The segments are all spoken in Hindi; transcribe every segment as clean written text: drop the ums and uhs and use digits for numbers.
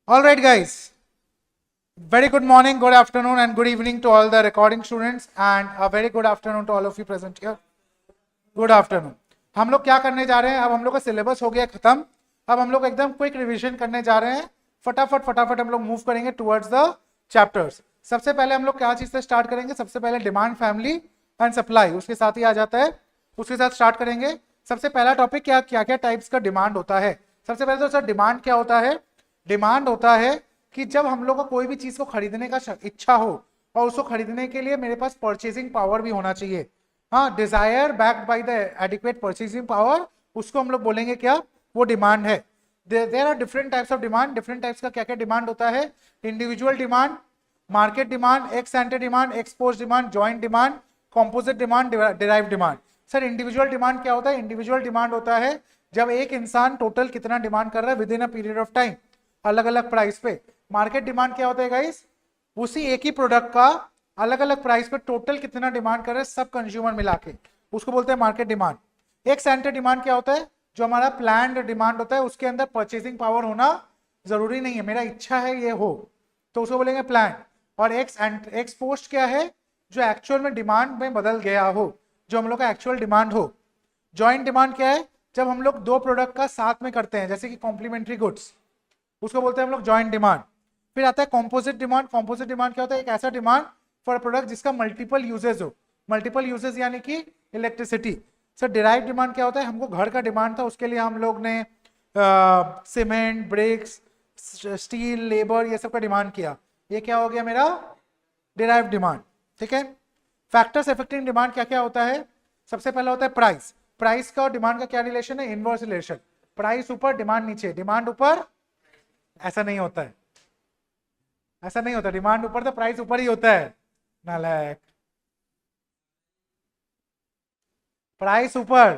All right, guys. Very good morning, good afternoon, and good evening to all the recording students, and a very good afternoon to all of you present here. Good afternoon. हम लोग क्या करने जा रहे हैं? अब हम लोग का सिलेबस हो गया खत्म। अब हम लोग एकदम क्विक रिवीजन करने जा रहे हैं। फटाफट फटाफट हम लोग मूव करेंगे टुवर्ड्स द चैप्टर्स। सबसे पहले हम लोग क्या चीज से स्टार्ट करेंगे? सबसे पहले डिमांड, फैमिली एंड सप्लाई, उसके साथ ही आ जाता है, उसके साथ स्टार्ट करेंगे। सबसे पहला टॉपिक क्या क्या क्या टाइप्स का डिमांड होता है। सबसे पहले तो सर डिमांड क्या होता है? डिमांड होता है कि जब हम लोग को कोई भी चीज को खरीदने का इच्छा हो और उसको खरीदने के लिए मेरे पास परचेसिंग पावर भी होना चाहिए। हाँ, desire backed by the adequate purchasing power, उसको हम लोग बोलेंगे क्या? वो डिमांड है। There are different types of demand. Different types का क्या क्या डिमांड होता है? Individual demand, market demand, ex ante demand, ex post demand, joint demand, composite demand, derive demand. Sir individual demand क्या होता है? इंडिविजुअल डिमांड होता है जब एक इंसान टोटल कितना डिमांड कर रहा है with in a period of time, अलग अलग प्राइस पे। मार्केट डिमांड क्या होता है गाइस? उसी एक ही प्रोडक्ट का अलग अलग प्राइस पे टोटल कितना डिमांड कर रहे हैं सब कंज्यूमर मिला के, उसको बोलते हैं मार्केट डिमांड। एक सेंटर डिमांड क्या होता है? जो हमारा प्लान्ड डिमांड होता है, उसके अंदर परचेसिंग पावर होना जरूरी नहीं है, मेरा इच्छा है ये हो, तो उसको बोलेंगे प्लान। और एक्स पोस्ट क्या है? जो एक्चुअल में डिमांड में बदल गया हो, जो हम लोग का एक्चुअल डिमांड हो। जॉइंट डिमांड क्या है? जब हम लोग दो प्रोडक्ट का साथ में करते हैं, जैसे कि कॉम्प्लीमेंट्री गुड्स, उसको बोलते हैं हम लोग जॉइंट डिमांड। फिर आता है कॉम्पोजिट डिमांड। कॉम्पोजिट डिमांड क्या होता है? एक ऐसा डिमांड फॉर प्रोडक्ट जिसका मल्टीपल यूजेस हो। मल्टीपल यूजेस यानी कि इलेक्ट्रिसिटी। सर डिराइव डिमांड क्या होता है? हमको घर का डिमांड था, उसके लिए हम लोग ने सीमेंट, ब्रिक्स, स्टील, लेबर, ये सब का डिमांड किया। ये क्या हो गया मेरा? Derive demand. ठीक है। फैक्टर्स अफेक्टिंग डिमांड क्या क्या होता है? सबसे पहला होता है प्राइस। प्राइस का और डिमांड का क्या रिलेशन है? Inverse relation. प्राइस ऊपर, डिमांड नीचे, डिमांड ऊपर। ऐसा नहीं होता है, ऐसा नहीं होता। डिमांड ऊपर तो प्राइस ऊपर ही होता है, नालायक। प्राइस ऊपर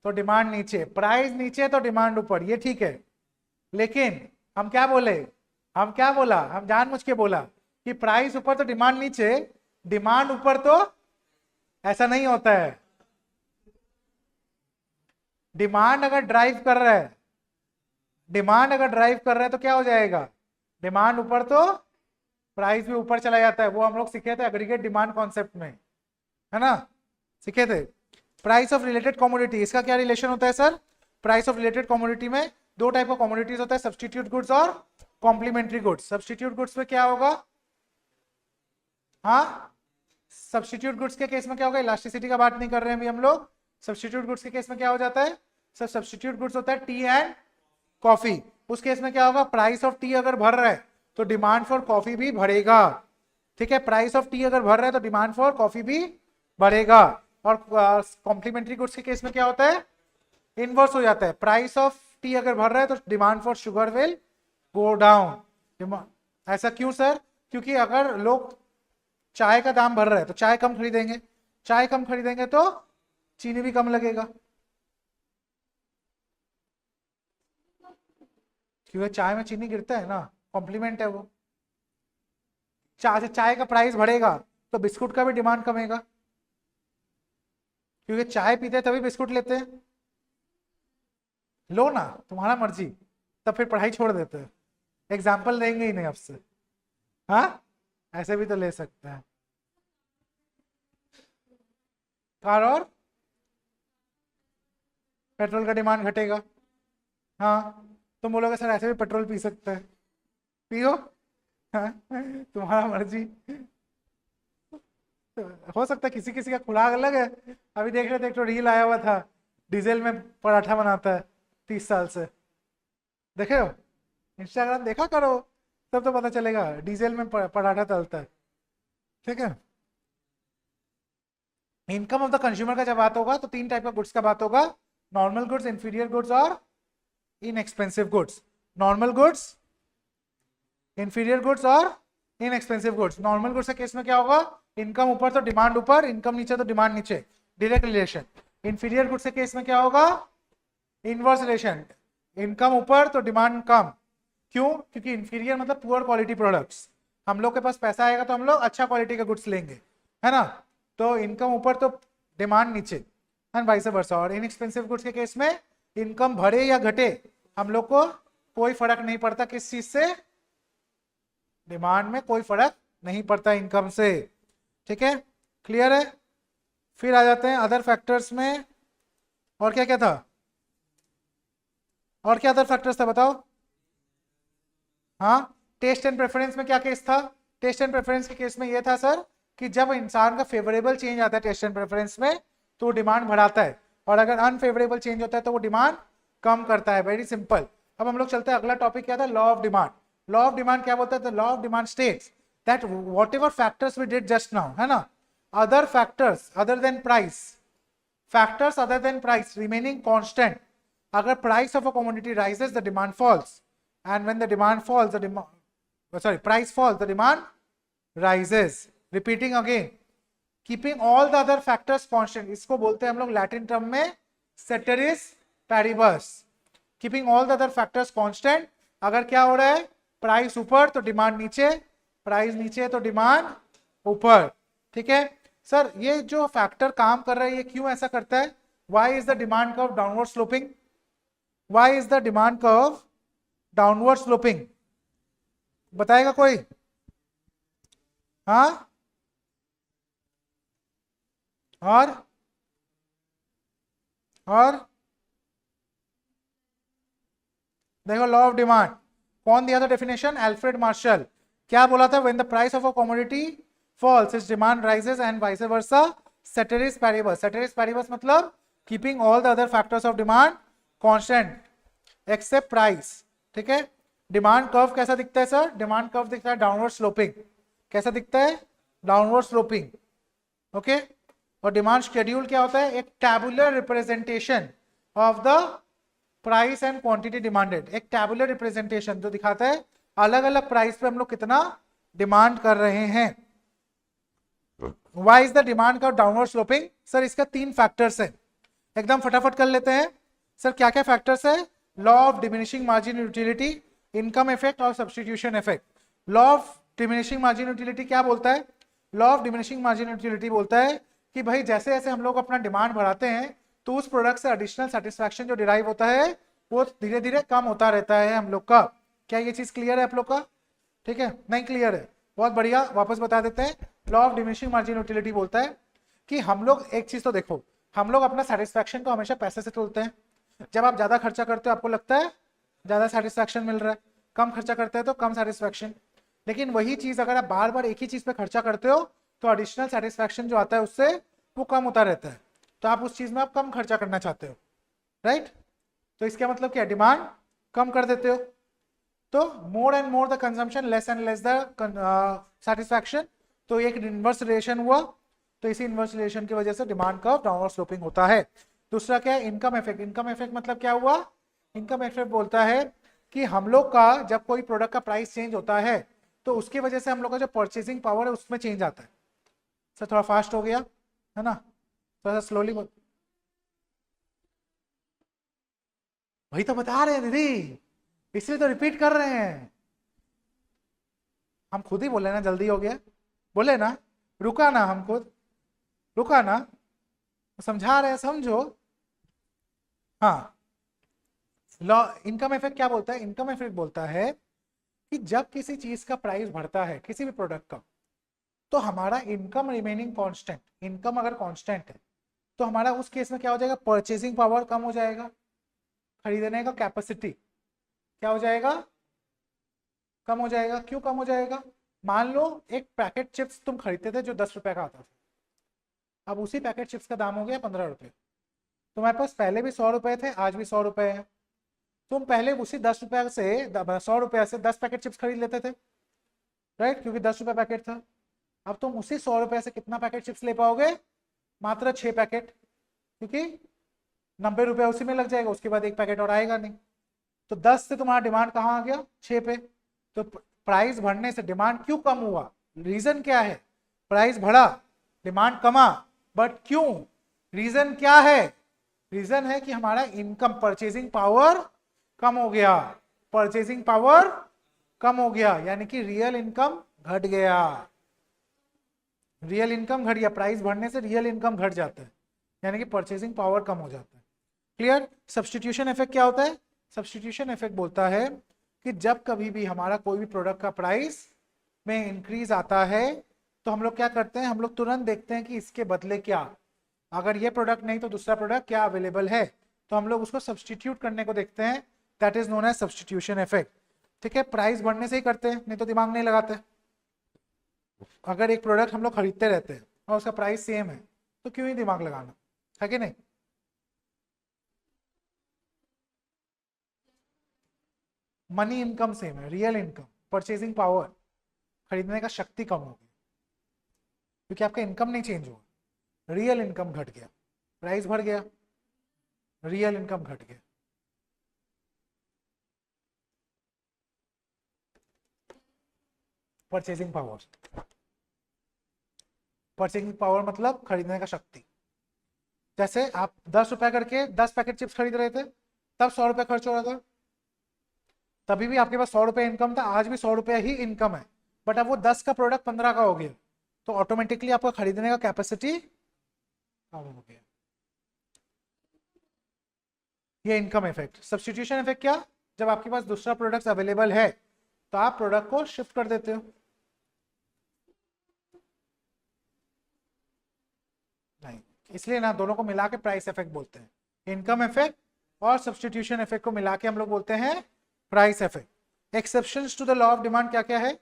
तो डिमांड नीचे, प्राइस नीचे तो डिमांड ऊपर, ये ठीक है। लेकिन हम क्या बोले? हम क्या बोला? हम जानबूझ के बोला कि प्राइस ऊपर तो डिमांड नीचे, डिमांड ऊपर तो ऐसा नहीं होता है। डिमांड अगर ड्राइव कर रहा है, डिमांड अगर ड्राइव कर रहा है तो क्या हो जाएगा? डिमांड ऊपर तो प्राइस भी ऊपर चला जाता है। वो हम लोग सीखे थे एग्रीगेट डिमांड कॉन्सेप्ट में, है ना, सीखे थे। प्राइस ऑफ रिलेटेड कमोडिटी, इसका क्या रिलेशन होता है sir? Price of related commodity में दो टाइप ऑफ कमोडिटीज होता है, सब्स्टिट्यूट गुड्स और कॉम्प्लीमेंट्री गुड्स। सब्स्टिट्यूट गुड्स में क्या होगा? हाँ, सब्स्टिट्यूट गुड्स के केस में क्या होगा? इलास्टिसिटी का बात नहीं कर रहे हैं अभी हम लोग। सब्स्टिट्यूट गुड्स के केस में क्या हो जाता है? सर सब्स्टिट्यूट गुड्स होता है टी एंड कॉफी। उस केस में क्या होगा? प्राइस ऑफ टी अगर बढ़ रहा है तो डिमांड फॉर कॉफी भी बढ़ेगा। ठीक है, प्राइस ऑफ टी अगर बढ़ रहा है तो डिमांड फॉर कॉफी भी बढ़ेगा। और कॉम्प्लीमेंट्री गुड्स के केस में क्या होता है? इनवर्स हो जाता है। प्राइस ऑफ टी अगर बढ़ रहा है तो demand for sugar will go down. ऐसा क्यों सर? क्योंकि अगर लोग चाय का दाम बढ़ रहा है तो चाय कम खरीदेंगे, चाय कम खरीदेंगे तो चीनी भी कम लगेगा, क्योंकि चाय में चीनी गिरता है ना, कॉम्प्लीमेंट है वो। चाय का प्राइस बढ़ेगा तो बिस्कुट का भी डिमांड कमेगा, क्योंकि चाय पीते हैं तभी बिस्कुट लेते हैं। लो ना, तुम्हारा मर्जी, तब फिर पढ़ाई छोड़ देते हैं। एग्जाम्पल देंगे ही नहीं आपसे। हाँ, ऐसे भी तो ले सकते हैं। कार और पेट्रोल का डिमांड घटेगा। हाँ, तुम बोलोगे सर ऐसे भी पेट्रोल पी सकते हैं, पियो। हाँ, तुम्हारा मर्जी। हो सकता है किसी किसी का खुराक अलग है। अभी देख रहे थे, एक तो रील आया हुआ था, डीजल में पराठा बनाता है 30 साल से। देखे हो? इंस्टाग्राम देखा करो, तब तो पता चलेगा डीजल में पराठा तलता है। ठीक है। इनकम ऑफ द कंज्यूमर का जब बात होगा तो तीन टाइप का गुड्स का बात होगा, नॉर्मल गुड्स, इंफीरियर गुड्स और inexpensive goods. Normal goods, inferior goods और इनएक्सपेंसिव गुड्स। नॉर्मल गुड्स के केस में क्या होगा? इनकम ऊपर तो डिमांड ऊपर, इनकम नीचे तो डिमांड नीचे, डायरेक्ट रिलेशन। इंफीरियर गुड्स के केस में क्या होगा? इनवर्स रिलेशन, इनकम ऊपर तो डिमांड कम। क्यों? क्योंकि इंफीरियर मतलब पुअर क्वालिटी प्रोडक्ट्स। हम लोग के पास पैसा आएगा तो हम लोग अच्छा क्वालिटी का गुड्स लेंगे, है ना, तो इनकम ऊपर तो डिमांड नीचे, एंड वाइस वर्सा। और इनएक्सपेंसिव गुड्स के केस में इनकम बढ़े या घटे हम लोग को कोई फर्क नहीं पड़ता किस चीज से, डिमांड में कोई फर्क नहीं पड़ता इनकम से, ठीक है, क्लियर है। फिर आ जाते हैं अदर फैक्टर्स में, और क्या क्या था, और क्या अदर फैक्टर्स था बताओ। हाँ, टेस्ट एंड प्रेफरेंस में क्या केस था, टेस्ट एंड प्रेफरेंस के केस में ये था सर कि जब इंसान का फेवरेबल चेंज आता है टेस्ट एंड प्रेफरेंस में तो वो डिमांड बढ़ाता है, और अगर अनफेवरेबल चेंज होता है तो वो डिमांड कम करता है, वेरी सिंपल। अब हम लोग चलते हैं, अगला टॉपिक क्या था, law of demand. Law of demand क्या बोलता है, the law of demand states that whatever factors we did just now, है ना, other factors other than price, factors other than price remaining constant, अगर price of a commodity rises the demand falls, and when the demand falls the demand price falls the demand rises, repeating again, keeping all the other factors constant, इसको बोलते हैं हम लोग लैटिन टर्म में ceteris paribus, keeping all the other factors constant, अगर क्या हो रहा है, प्राइस ऊपर तो डिमांड नीचे, प्राइस नीचे तो डिमांड ऊपर, ठीक है। सर ये जो फैक्टर काम कर रहा है ये क्यों ऐसा करता है, why is the demand curve downward sloping, why is the demand curve downward sloping, बताएगा कोई, हाँ, और देखो लॉ ऑफ डिमांड कौन दिया था डेफिनेशन, अल्फ्रेड मार्शल, क्या बोला था, when the price of a commodity falls its demand rises and vice versa, ceteris paribus, ceteris paribus मतलब keeping all the other factors of demand constant except price, ठीक है। डिमांड कर्व कैसा दिखता है सर, डिमांड कर्व दिखता है डाउनवर्ड स्लोपिंग, कैसा दिखता है, डाउनवर्ड स्लोपिंग, ओके। और डिमांड शेड्यूल क्या होता है, एक tabular representation of the price and quantity demanded, एक टैबुलर रिप्रेजेंटेशन जो दिखाता है अलग अलग प्राइस पे हम लोग कितना डिमांड कर रहे हैं। Why is the demand curve downward sloping, sir इसका 3 फैक्टर्स है, एकदम फटाफट कर लेते हैं सर, क्या क्या फैक्टर्स है, law of diminishing margin utility, income effect और substitution effect. Law of diminishing margin utility क्या बोलता है, law of diminishing margin utility बोलता है कि भाई जैसे जैसे हम लोग अपना डिमांड बढ़ाते हैं तो उस प्रोडक्ट से एडिशनल सेटिस्फैक्शन जो डिराइव होता है वो धीरे धीरे कम होता रहता है हम लोग का। क्या ये चीज क्लियर है आप लोग का, ठीक है, नहीं क्लियर है, बहुत बढ़िया, वापस बता देते हैं। Law of diminishing margin utility बोलता है कि हम लोग एक चीज तो देखो, हम लोग अपना सेटिस्फैक्शन को हमेशा पैसे से तोलते हैं, जब आप ज्यादा खर्चा करते हो आपको लगता है ज्यादा सेटिस्फैक्शन मिल रहा है, कम खर्चा करते हैं तो कम सेटिस्फैक्शन, लेकिन वही चीज अगर आप बार बार एक ही चीज पे खर्चा करते हो तो एडिशनल सेटिस्फैक्शन जो आता है उससे वो कम होता रहता है, तो आप उस चीज में आप कम खर्चा करना चाहते हो, राइट। तो इसका मतलब क्या, डिमांड कम कर देते हो, तो more and more the consumption less and less the satisfaction, तो एक इनवर्स रिलेशन हुआ, तो इसी इनवर्स रिलेशन की वजह से डिमांड कर्व डाउनवर्ड स्लोपिंग होता है। दूसरा क्या है, इनकम इफेक्ट। इनकम इफेक्ट मतलब क्या हुआ, इनकम इफेक्ट बोलता है कि हम लोग का जब कोई प्रोडक्ट का प्राइस चेंज होता है तो उसकी वजह से हम लोग का जो परचेसिंग पावर है उसमें चेंज आता है। सर थोड़ा फास्ट हो गया है ना, थोड़ा सा स्लोली बोल, वही तो बता रहे हैं दीदी, इसलिए तो रिपीट कर रहे हैं, हम खुद ही बोले ना जल्दी हो गया, बोले ना, रुका ना, हम खुद रुका ना, समझा रहे हैं, समझो। हाँ, लॉ इनकम इफेक्ट क्या बोलता है, इनकम इफेक्ट बोलता है कि जब किसी चीज का प्राइस बढ़ता है किसी भी प्रोडक्ट का तो हमारा इनकम रिमेनिंग कांस्टेंट, इनकम अगर कांस्टेंट है तो हमारा उस केस में क्या हो जाएगा, परचेसिंग पावर कम हो जाएगा, खरीदने का कैपेसिटी क्या हो जाएगा, कम हो जाएगा। क्यों कम हो जाएगा, मान लो एक पैकेट चिप्स तुम खरीदते थे जो 10 रुपए का आता था, अब उसी पैकेट चिप्स का दाम हो गया 15 रुपए, तुम्हारे पास पहले भी 100 रुपए थे, आज भी 100 रुपए है, तुम पहले उसी 10 रुपए से 100 रुपए से 10 पैकेट चिप्स खरीद लेते थे, राइट, क्योंकि 10 रुपए पैकेट था। अब तुम उसी 100 रुपए से कितना पैकेट चिप्स ले पाओगे, मात्र 6 पैकेट, क्योंकि 90 रुपए उसी में लग जाएगा, उसके बाद एक पैकेट और आएगा नहीं, तो 10 से तुम्हारा डिमांड कहाँ आ गया, 6 पे। तो प्राइस बढ़ने से डिमांड क्यों कम हुआ, रीजन क्या है, प्राइस बढ़ा डिमांड कमा, बट क्यों, रीजन क्या है, रीजन है कि हमारा इनकम परचेसिंग पावर कम हो गया, परचेसिंग पावर कम हो गया, यानी कि रियल इनकम घट गया, रियल इनकम घट गया, प्राइस बढ़ने से रियल इनकम घट जाता है, यानी कि परचेसिंग पावर कम हो जाता है। क्लियर। सब्स्टिट्यूशन इफेक्ट क्या होता है, सब्स्टिट्यूशन इफेक्ट बोलता है कि जब कभी भी हमारा कोई भी प्रोडक्ट का प्राइस में इंक्रीज आता है तो हम लोग क्या करते हैं, हम लोग तुरंत देखते हैं कि इसके बदले क्या, अगर ये प्रोडक्ट नहीं तो दूसरा प्रोडक्ट क्या अवेलेबल है, तो हम लोग उसको सब्सटीट्यूट करने को देखते हैं। That is known as substitution effect. ठीक है, प्राइस बढ़ने से ही करते हैं, नहीं तो दिमाग नहीं लगाते। अगर एक प्रोडक्ट हम लोग खरीदते रहते हैं और उसका प्राइस सेम है तो क्यों ही दिमाग लगाना, है कि नहीं। मनी इनकम सेम है, रियल इनकम, परचेजिंग पावर, खरीदने का शक्ति कम होगी क्योंकि आपका इनकम नहीं चेंज हुआ, रियल इनकम घट गया, प्राइस बढ़ गया, रियल इनकम घट गया। परचेजिंग पावर, परचेजिंग पावर मतलब खरीदने का शक्ति। जैसे आप 10 रुपए करके 10 पैकेट चिप्स खरीद रहे थे, तब 100 रुपए खर्च हो रहा था, तभी भी आपके पास 100 रुपए इनकम था, आज भी 100 रुपए ही इनकम है, बट अब वो 10 का प्रोडक्ट 15 का हो गया, तो ऑटोमेटिकली आपका खरीदने का कैपेसिटी कम हो गया। ये इनकम इफेक्ट। सब्सटीट्यूशन इफेक्ट क्या, जब आपके पास दूसरा प्रोडक्ट अवेलेबल है तो आप प्रोडक्ट को शिफ्ट कर देते हो। नहीं, इसलिए ना दोनों को मिला के प्राइस इफेक्ट बोलते हैं। इनकम इफेक्ट और सब्सटीट्यूशन इफेक्ट को मिला के हम लोग बोलते हैं price effect. Exceptions to the law of demand क्या क्या है,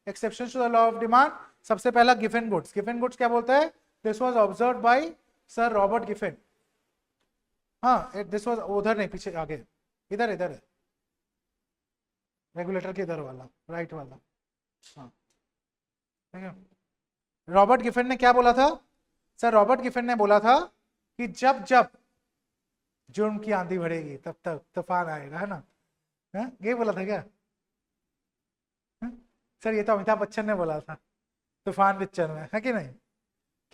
exceptions to the law of demand, सबसे पहला गिफन गुड्स। गिफन गुड्स क्या बोलता है, this was observed by sir Robert Giffen. हाँ, दिस वाज, उधर नहीं, पीछे आगे, इधर इधर है, रेगुलेटर के इधर वाला, राइट वाला। हाँ, ठीक है। रॉबर्ट गिफन ने क्या बोला था, सर रॉबर्ट गिफन ने बोला था कि जब जब जुर्म की आंधी बढ़ेगी तब तक तूफान आएगा, है ना। ये बोला था क्या। हा? सर ये तो अमिताभ बच्चन ने बोला था तूफान पिक्चर में, है कि नहीं।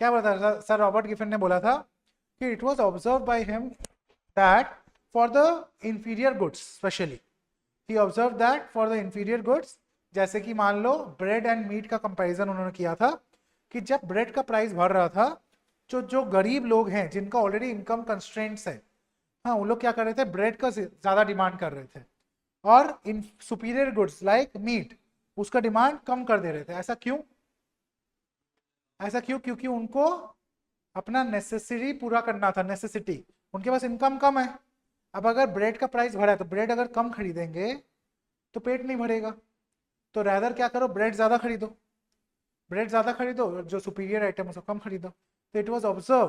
क्या बोला था सर रॉबर्ट गिफन ने बोला था कि it was observe by him that for the inferior goods specially, he observe that for the inferior goods, जैसे कि मान लो ब्रेड एंड मीट का कंपैरिजन उन्होंने किया था, कि जब ब्रेड का प्राइस बढ़ रहा था, जो जो गरीब लोग हैं जिनका ऑलरेडी इनकम कंस्ट्रेंट्स है, हाँ, वो लोग क्या कर रहे थे, ब्रेड का ज्यादा डिमांड कर रहे थे, और इन सुपीरियर गुड्स लाइक मीट उसका डिमांड कम कर दे रहे थे। ऐसा क्यों, ऐसा क्यों, क्योंकि उनको अपना नेसेसरी पूरा करना था, नेसेसिटी, उनके पास इनकम कम है। अब अगर ब्रेड का प्राइस बढ़ा है तो ब्रेड अगर कम खरीदेंगे तो पेट नहीं भरेगा, तो रैदर क्या करो, ब्रेड ज्यादा खरीदो, ब्रेड ज्यादा खरीदो, जो सुपीरियर आइटम है उसको कम खरीदो। तो it was observe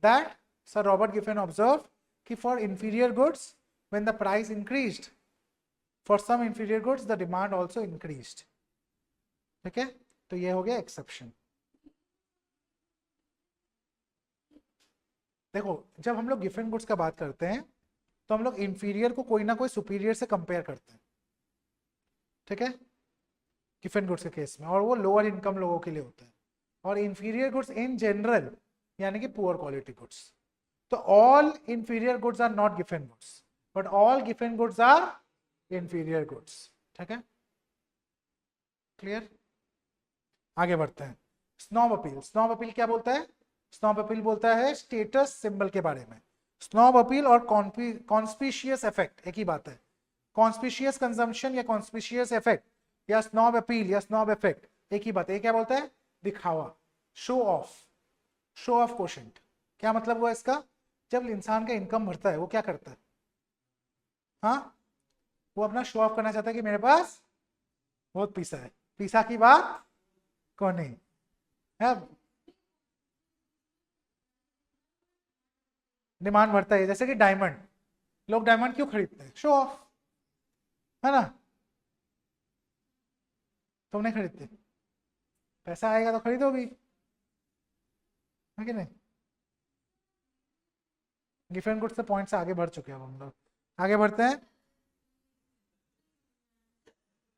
that sir Robert Giffen observe कि for inferior goods when the price increased, for some inferior goods the demand also increased. ठीक है, तो ये हो गया एक्सेप्शन। देखो, जब हम लोग गिफन गुड्स का बात करते हैं तो हम लोग इंफीरियर को कोई ना कोई सुपीरियर से कंपेयर करते हैं। ठीक है, गिफन गुड्स के केस में, और वो लोअर इनकम लोगों के लिए होता है, और इंफीरियर गुड्स इन जनरल यानी कि पुअर क्वालिटी गुड्स। तो all inferior goods are not Giffen goods, but all Giffen goods are inferior goods. ठीक है, क्लियर। आगे बढ़ते हैं। स्नॉब अपील, स्नॉब अपील क्या बोलता है, स्नॉब अपील बोलता है स्टेटस सिंबल के बारे में। स्नॉब अपील और कॉन्स्पिशियस इफेक्ट एक ही बात है। कॉन्स्पिशियस कंजम्पशन या कॉन्स्पिशियस इफेक्ट या स्नॉब अपील या स्नॉब इफेक्ट एक ही बात है। क्या बोलता है, दिखावा, show off, show off quotient. क्या मतलब हुआ इसका, जब इंसान का इनकम बढ़ता है वो क्या करता है, हाँ, वो अपना शो ऑफ करना चाहता है कि मेरे पास बहुत पैसा है, पैसा की बात कौन नहीं है। डिमांड बढ़ता है, जैसे कि डायमंड, लोग डायमंड क्यों खरीदते हैं, शो ऑफ, है ना। तुम नहीं खरीदते, पैसा आएगा तो खरीदोगी, है कि नहीं। गिफन गुड्स से पॉइंट से आगे बढ़ चुके हैं हम लोग, आगे बढ़ते हैं।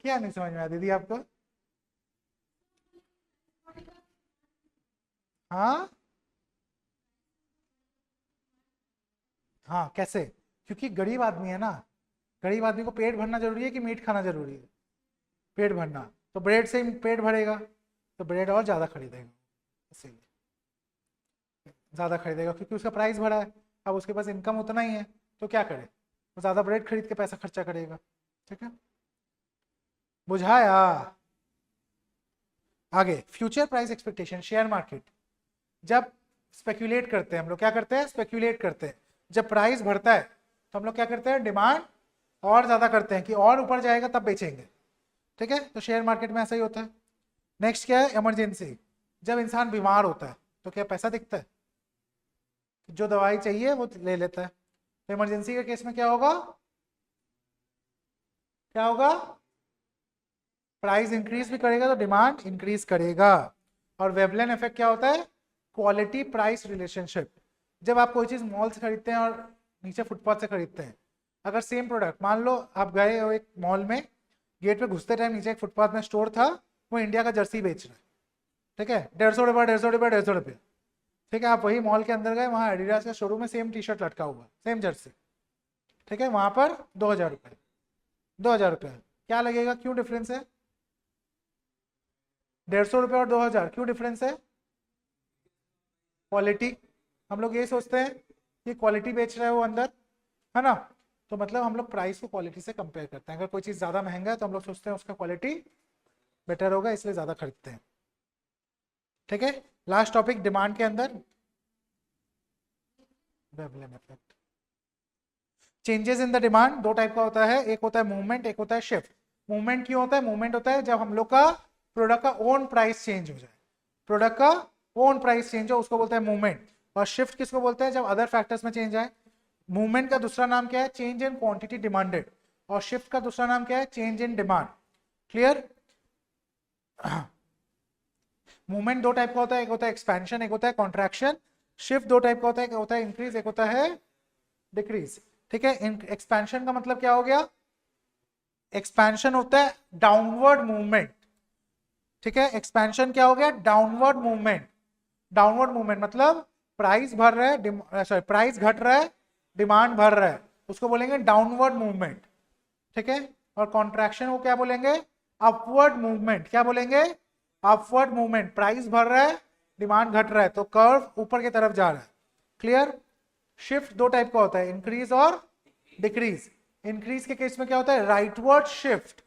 क्या नहीं समझ में आया दीदी आपको, हाँ हाँ, कैसे, क्योंकि गरीब आदमी है ना, गरीब आदमी को पेट भरना जरूरी है कि मीट खाना जरूरी है, पेट भरना, तो ब्रेड से ही पेट भरेगा, तो ब्रेड और ज़्यादा खरीदेगा, इसीलिए ज़्यादा खरीदेगा क्योंकि उसका प्राइस बढ़ा है। अब उसके पास इनकम उतना ही है तो क्या करे, वो ज़्यादा ब्रेड खरीद के पैसा खर्चा करेगा। ठीक है, बुझाया। आगे future price expectation, share market जब स्पेक्यूलेट करते हैं हम लोग, क्या करते हैं, स्पेक्यूलेट करते हैं। जब प्राइस बढ़ता है तो हम लोग क्या करते हैं, डिमांड और ज्यादा करते हैं कि और ऊपर जाएगा तब बेचेंगे, ठीक है। तो शेयर मार्केट में ऐसा ही होता है। नेक्स्ट क्या है, इमरजेंसी, जब इंसान बीमार होता है तो क्या पैसा दिखता है, जो दवाई चाहिए वो ले लेता है। तो इमरजेंसी के केस में क्या होगा, क्या होगा, प्राइस इंक्रीज भी करेगा तो डिमांड इंक्रीज करेगा। और वेवलेन इफेक्ट क्या होता है, क्वालिटी प्राइस रिलेशनशिप। जब आप कोई चीज मॉल से खरीदते हैं और नीचे फुटपाथ से खरीदते हैं, अगर सेम प्रोडक्ट, मान लो आप गए हो एक मॉल में, गेट पे घुसते टाइम नीचे एक फुटपाथ में स्टोर था, वो इंडिया का जर्सी बेच रहा है, ठीक है, 150 रुपये 150 रुपये 150 रुपये, ठीक है। आप वही मॉल के अंदर गए, वहाँ एडिडास का शोरूम में सेम टी शर्ट लटका हुआ, सेम जर्सी, ठीक है, वहाँ पर 2000 रुपये, 2000 रुपये, क्या लगेगा, क्यों डिफरेंस है, 150 रुपये और 2000, क्यों डिफरेंस है, क्वालिटी। हम लोग ये सोचते हैं कि क्वालिटी बेच रहा है वो अंदर, है ना। तो मतलब हम लोग प्राइस को क्वालिटी से कंपेयर करते हैं। अगर कोई चीज़ ज़्यादा महंगा है तो हम लोग सोचते हैं उसका क्वालिटी बेटर होगा, इसलिए ज़्यादा खरीदते हैं, ठीक है। लास्ट टॉपिक डिमांड के अंदर Veblen effect. Changes in the demand दो टाइप का होता है, एक होता है मूवमेंट, एक होता है शिफ्ट। मूवमेंट क्यों होता है, मूवमेंट होता है जब हम लोग का प्रोडक्ट का ओन प्राइस चेंज हो जाए, प्रोडक्ट का ओन प्राइस चेंज हो, उसको बोलते हैं मूवमेंट। और शिफ्ट किसको बोलते हैं, जब अदर फैक्टर्स में चेंज आए। मूवमेंट का दूसरा नाम क्या है, चेंज इन क्वांटिटी डिमांडेड, और शिफ्ट का दूसरा नाम क्या है, change in demand. Clear. Movement दो टाइप का होता है, एक होता है एक्सपेंशन, एक होता है कॉन्ट्रैक्शन। शिफ्ट दो टाइप का होता है, एक होता है इंक्रीज, एक होता है डिक्रीज, ठीक है। एक्सपेंशन का मतलब क्या हो गया, एक्सपेंशन होता है डाउनवर्ड मूवमेंट, ठीक है। एक्सपेंशन क्या हो गया, डाउनवर्ड मूवमेंट। डाउनवर्ड मूवमेंट मतलब प्राइस बढ़ रहा है, सॉरी प्राइस घट रहा है, डिमांड बढ़ रहा है, उसको बोलेंगे डाउनवर्ड मूवमेंट, ठीक है। और कॉन्ट्रैक्शन को क्या बोलेंगे, अपवर्ड मूवमेंट। क्या बोलेंगे, अपवर्ड मूवमेंट, प्राइस बढ़ रहा है, डिमांड घट रहा है, तो कर्व ऊपर की तरफ जा रहा है। क्लियर। शिफ्ट दो टाइप का होता है, इंक्रीज और डिक्रीज। इंक्रीज के केस में क्या होता है, राइटवर्ड शिफ्ट,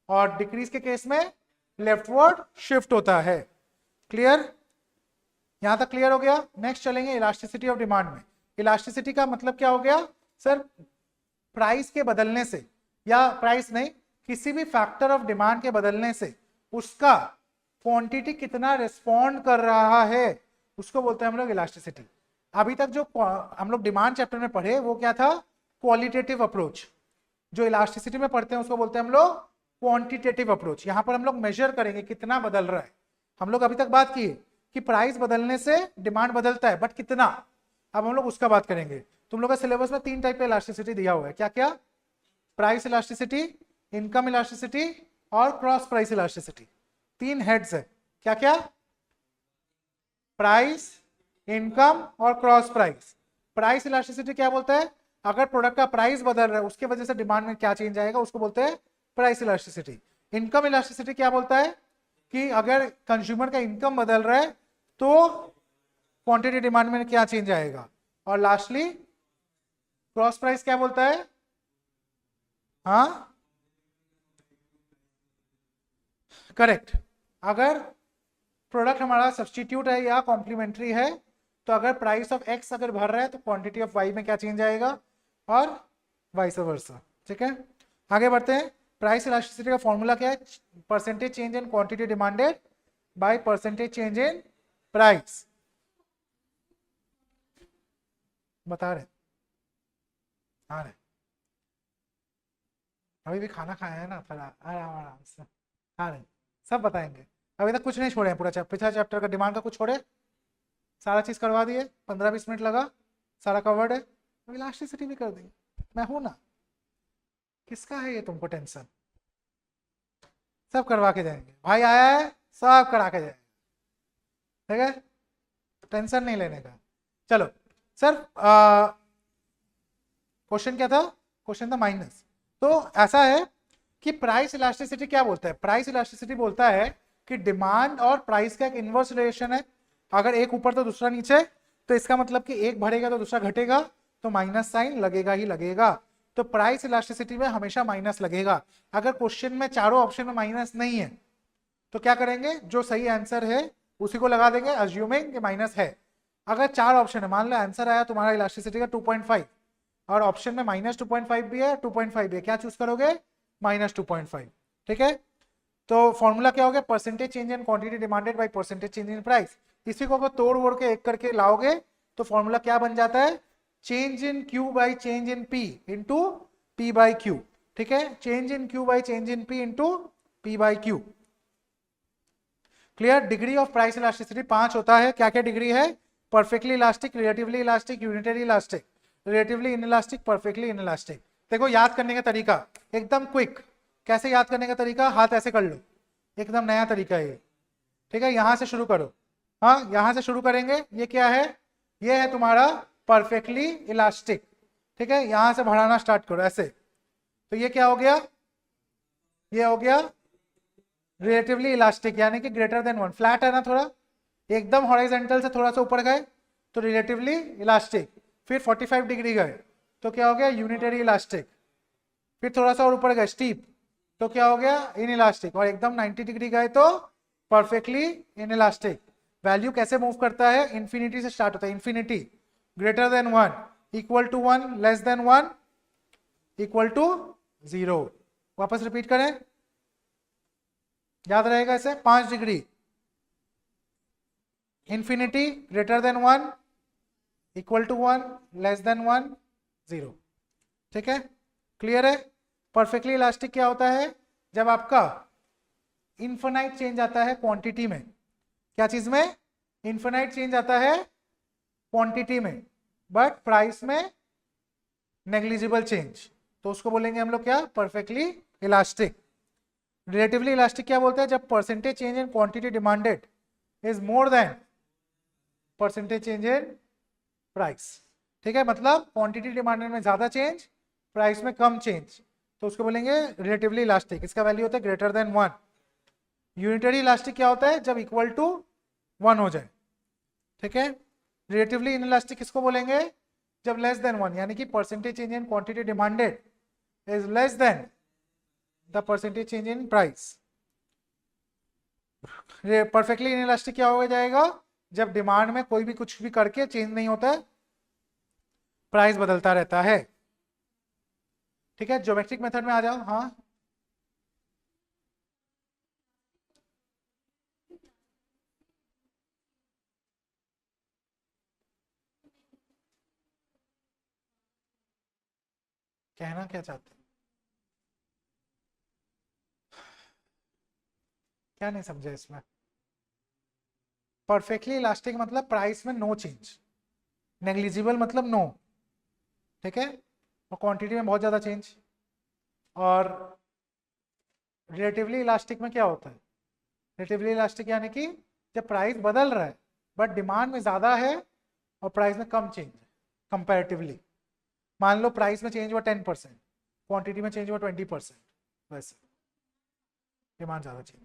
और डिक्रीज के केस में लेफ्टवर्ड शिफ्ट होता है। क्लियर, यहां तक क्लियर हो गया। नेक्स्ट चलेंगे इलास्टिसिटी ऑफ डिमांड में। इलास्टिसिटी का मतलब क्या हो गया, सर प्राइस के बदलने से, या प्राइस नहीं, किसी भी फैक्टर ऑफ डिमांड के बदलने से उसका क्वांटिटी कितना रिस्पॉन्ड कर रहा है, उसको बोलते हैं हम लोग इलास्टिसिटी। अभी तक जो हम लोग डिमांड चैप्टर में पढ़े वो क्या था, क्वालिटेटिव अप्रोच। जो इलास्टिसिटी में पढ़ते हैं उसको बोलते हैं हम लोग क्वांटिटेटिव अप्रोच। यहां पर हम लोग मेजर करेंगे कितना बदल रहा है। हम लोग अभी तक बात की कि प्राइस बदलने से डिमांड बदलता है, बट कितना, अब हम लोग उसका बात करेंगे। तुम लोग का सिलेबस में 3 टाइप का इलास्टिसिटी दिया हुआ है, क्या क्या, प्राइस इलास्टिसिटी, इनकम इलास्टिसिटी और क्रॉस प्राइस इलास्टिसिटी। 3 हेड्स है, क्या क्या, प्राइस, इनकम और क्रॉस प्राइस। प्राइस इलास्टिसिटी क्या बोलता है, अगर प्रोडक्ट का प्राइस बदल रहा है उसके वजह से डिमांड में क्या चेंज आएगा, उसको बोलते हैं प्राइस इलास्टिसिटी। इनकम इलास्टिसिटी क्या बोलता है कि अगर कंज्यूमर का इनकम बदल रहा है तो क्वांटिटी डिमांड में क्या चेंज आएगा। और लास्टली क्रॉस प्राइस क्या बोलता है, हाँ करेक्ट, अगर प्रोडक्ट हमारा सब्सटीट्यूट है या कॉम्प्लीमेंट्री है, तो अगर प्राइस ऑफ एक्स अगर बढ़ रहा है तो क्वांटिटी ऑफ वाई में क्या चेंज आएगा, और वाइस वर्सा, ठीक है। आगे बढ़ते हैं। प्राइस इलास्टिसिटी का फॉर्मूला क्या है, percentage change in quantity demanded by percentage change in price. बता रहे, आ रहे, अभी भी खाना खाया है ना, थोड़ा आराम आराम से आ रहे, सब बताएंगे। अभी तक कुछ नहीं छोड़े हैं, पूरा पिछला चैप्टर का डिमांड का कुछ छोड़े, सारा चीज करवा दिए, 15-20 मिनट लगा, सारा कवर्ड है। अभी इलास्टिसिटी भी कर दी, मैं हूं ना, किसका है ये तुमको टेंशन, सब करवा के जाएंगे, भाई आया है सब करा के जाएंगे, ठीक है, टेंशन नहीं लेने का। चलो सर, क्वेश्चन क्या था, क्वेश्चन था माइनस। तो ऐसा है कि प्राइस इलास्टिसिटी क्या बोलता है, प्राइस इलास्टिसिटी बोलता है कि डिमांड और प्राइस का एक इनवर्स रिलेशन है। अगर एक ऊपर तो दूसरा नीचे, तो इसका मतलब कि एक बढ़ेगा तो दूसरा घटेगा, तो माइनस साइन लगेगा ही लगेगा। तो प्राइस इलास्टिसिटी में हमेशा माइनस लगेगा। अगर क्वेश्चन में चारों ऑप्शन में माइनस नहीं है तो क्या करेंगे, जो सही आंसर है उसी को लगा देंगे, अज्यूमिंग कि माइनस है। अगर 4 ऑप्शन है, मान लो आंसर आया तुम्हारा इलास्टिसिटी का 2.5 और ऑप्शन में -2.5 भी है, 2.5 भी है, क्या चूज करोगे, -2.5। ठीक है, तो फॉर्मूला क्या हो गया, percentage change in quantity demanded by percentage change in price. इसी को अगर तोड़ वोड़ के एक करके लाओगे तो फॉर्मूला क्या बन जाता है, change in Q by change in P into P by Q. ठीक है, change in Q by change in P into P by Q. Clear. Degree of price elasticity 5 होता है, क्या क्या डिग्री है, perfectly elastic, relatively elastic, unitary elastic, relatively inelastic, perfectly inelastic. देखो याद करने का तरीका एकदम क्विक, कैसे याद करने का तरीका, हाथ ऐसे कर लो, एकदम नया तरीका है ये। ठीक है, यहां से शुरू करो, हाँ यहां से शुरू करेंगे। ये क्या है, ये है तुम्हारा परफेक्टली इलास्टिक। ठीक है, यहां से बढ़ाना स्टार्ट करो ऐसे, तो ये क्या हो गया, ये हो गया रिलेटिवली इलास्टिक, यानी कि ग्रेटर देन 1। फ्लैट है ना थोड़ा, एकदम हॉरिजॉन्टल से थोड़ा सा ऊपर गए तो रिलेटिवली इलास्टिक, फिर 45 डिग्री गए तो क्या हो गया, यूनिटरी इलास्टिक, फिर थोड़ा सा और ऊपर गए स्टीप तो क्या हो गया, इन इलास्टिक, और एकदम 90 डिग्री गए तो परफेक्टली इन इलास्टिक। वैल्यू कैसे मूव करता है, इंफिनिटी से स्टार्ट होता है, infinity, greater than 1, equal to 1, less than 1, equal to 0। वापस रिपीट करें, याद रहेगा ऐसे, 5 degree, infinity, greater than 1, equal to 1, less than 1, 0। ठीक है, क्लियर है। परफेक्टली इलास्टिक क्या होता है, जब आपका इनफिनाइट चेंज आता है क्वांटिटी में, क्या चीज में, इनफिनाइट चेंज आता है क्वांटिटी में, बट प्राइस में नेग्लिजिबल चेंज, तो उसको बोलेंगे हम लोग क्या, परफेक्टली इलास्टिक। रिलेटिवली इलास्टिक क्या बोलते हैं, जब percentage change in quantity demanded is more than percentage change in price. ठीक है, मतलब क्वांटिटी डिमांडेड में ज्यादा चेंज, प्राइस में कम चेंज, तो उसको बोलेंगे रिलेटिवली इलास्टिक। इसका वैल्यू होता है ग्रेटर देन 1। यूनिटरी इलास्टिक क्या होता है, जब इक्वल टू 1 हो जाए। ठीक है, रिलेटिवली इनइलास्टिक किसको बोलेंगे, जब लेस देन 1, यानी कि percentage change in quantity demanded is less than the percentage change in price. Perfectly inelastic क्या हो जाएगा, जब डिमांड में कोई भी कुछ भी करके चेंज नहीं होता है, प्राइस बदलता रहता है। ठीक है, ज्योमेट्रिक मेथड में आ जाओ। हाँ, कहना क्या चाहते हैं, क्या नहीं समझे इसमें। परफेक्टली इलास्टिक मतलब प्राइस में नो चेंज, नेग्लिजिबल मतलब नो। ठीक है, और क्वांटिटी में बहुत ज्यादा चेंज। और रिलेटिवली इलास्टिक में क्या होता है, रिलेटिवली इलास्टिक यानी कि जब प्राइस बदल रहा है बट डिमांड में ज्यादा है और प्राइस में कम चेंज है कंपैरेटिवली। मान लो प्राइस में चेंज हुआ 10%, क्वांटिटी में चेंज हुआ 20%, वैसे डिमांड ज्यादा चेंज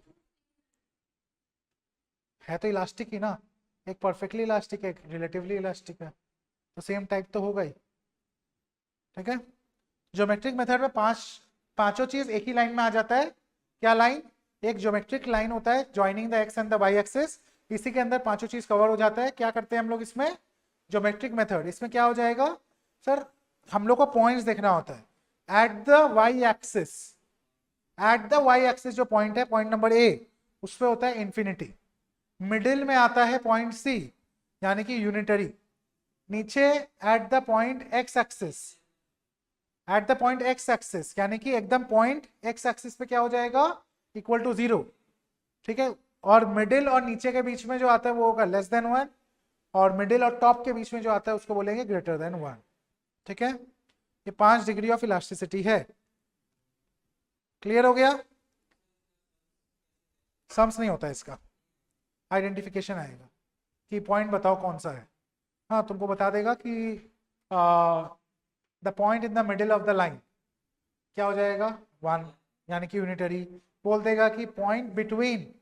है तो इलास्टिक ही ना, एक परफेक्टली इलास्टिक है, एक रिलेटिवली इलास्टिक है, तो सेम टाइप तो होगा ही। ठीक है, ज्योमेट्रिक मेथड में पांचों चीज एक ही लाइन में आ जाता है। क्या लाइन, एक ज्योमेट्रिक लाइन होता है joining the X and the Y axis, इसी के अंदर पांचों चीज कवर हो जाता है। क्या करते हैं हम लोग इसमें, ज्योमेट्रिक मेथड, इसमें क्या हो जाएगा सर, हम लोग को पॉइंट्स देखना होता है at the Y axis. At the Y axis जो पॉइंट है, पॉइंट नंबर ए, उस पर होता है इंफिनिटी। मिडिल में आता है पॉइंट सी, यानी कि यूनिटरी। नीचे eight the point x axis, at the point x axis यानी कि एकदम पॉइंट एक्स एक्सिस पे क्या हो जाएगा, इक्वल टू 0। ठीक है, और मिडिल और नीचे के बीच में जो आता है वो होगा लेस देन 1, और मिडिल और टॉप के बीच में जो आता है उसको बोलेंगे ग्रेटर देन 1। ठीक है, ये 5 डिग्री ऑफ इलास्टिसिटी है। क्लियर हो गया, सम्स नहीं होता इसका, आइडेंटिफिकेशन आएगा कि पॉइंट बताओ कौन सा है। हाँ, तुमको बता देगा कि the point in the middle of the line क्या हो जाएगा, 1, यानी कि यूनिटरी। बोल देगा कि point between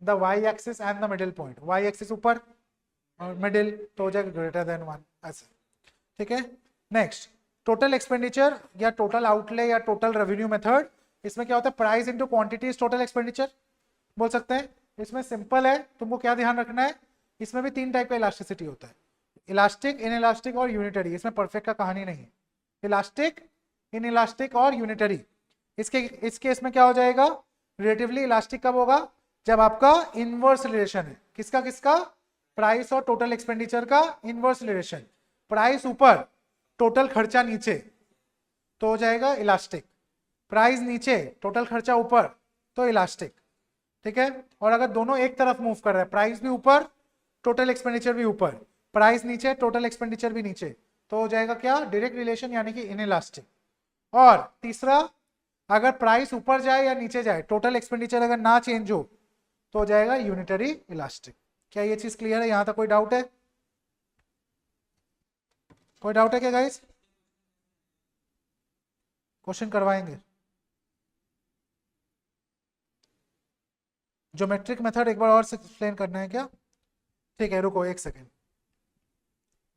the Y axis and the middle point, Y axis ऊपर और मिडिल, तो हो जाएगा ग्रेटर देन 1 ऐसे। ठीक है, नेक्स्ट टोटल एक्सपेंडिचर या टोटल आउटले या टोटल रेवेन्यू मेथड। इसमें क्या होता है, price into quantity is total expenditure. बोल सकते हैं। इसमें सिंपल है, तुमको क्या ध्यान रखना है, इसमें भी 3 टाइप का इलास्टिसिटी होता है, इलास्टिक, इन इलास्टिक और यूनिटरी। इसमें परफेक्ट का कहानी नहीं है, इलास्टिक, इन इलास्टिक और यूनिटरी। इस केस में क्या हो जाएगा, रिलेटिवली इलास्टिक कब होगा, जब आपका इनवर्स रिलेशन है, किसका किसका, प्राइस और टोटल एक्सपेंडिचर का इनवर्स रिलेशन, प्राइस ऊपर टोटल खर्चा नीचे, तो हो जाएगा इलास्टिक। प्राइस नीचे टोटल खर्चा ऊपर, तो इलास्टिक। ठीक है, और अगर दोनों एक तरफ मूव कर रहा है, प्राइस भी ऊपर टोटल एक्सपेंडिचर भी ऊपर, प्राइस नीचे टोटल एक्सपेंडिचर भी नीचे, तो हो जाएगा क्या, डायरेक्ट रिलेशन यानी कि इनइलास्टिक। और तीसरा, अगर प्राइस ऊपर जाए या नीचे जाए, टोटल एक्सपेंडिचर अगर ना चेंज हो, तो हो जाएगा यूनिटरी इलास्टिक। क्या ये चीज क्लियर है, यहां तक कोई डाउट है, कोई डाउट है क्या गाइस, क्वेश्चन करवाएंगे। ज्योमेट्रिक मेथड एक बार और से एक्सप्लेन करना है क्या, ठीक है रुको एक second,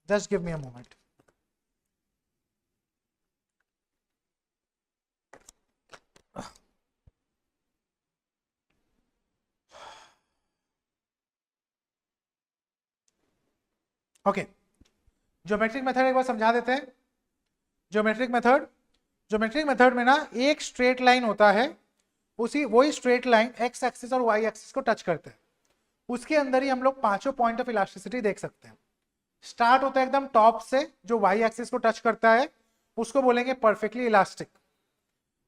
just give me a moment. Okay, geometric method एक बार समझा देते हैं। ज्योमेट्रिक मेथड में ना एक स्ट्रेट लाइन होता है, उसी वही स्ट्रेट लाइन एक्स एक्सिस और वाई एक्सिस को टच करते हैं, उसके अंदर ही हम लोग पांचों पॉइंट ऑफ इलास्टिसिटी देख सकते हैं। स्टार्ट होता है एकदम टॉप से, जो वाई एक्सिस को टच करता है उसको बोलेंगे परफेक्टली इलास्टिक।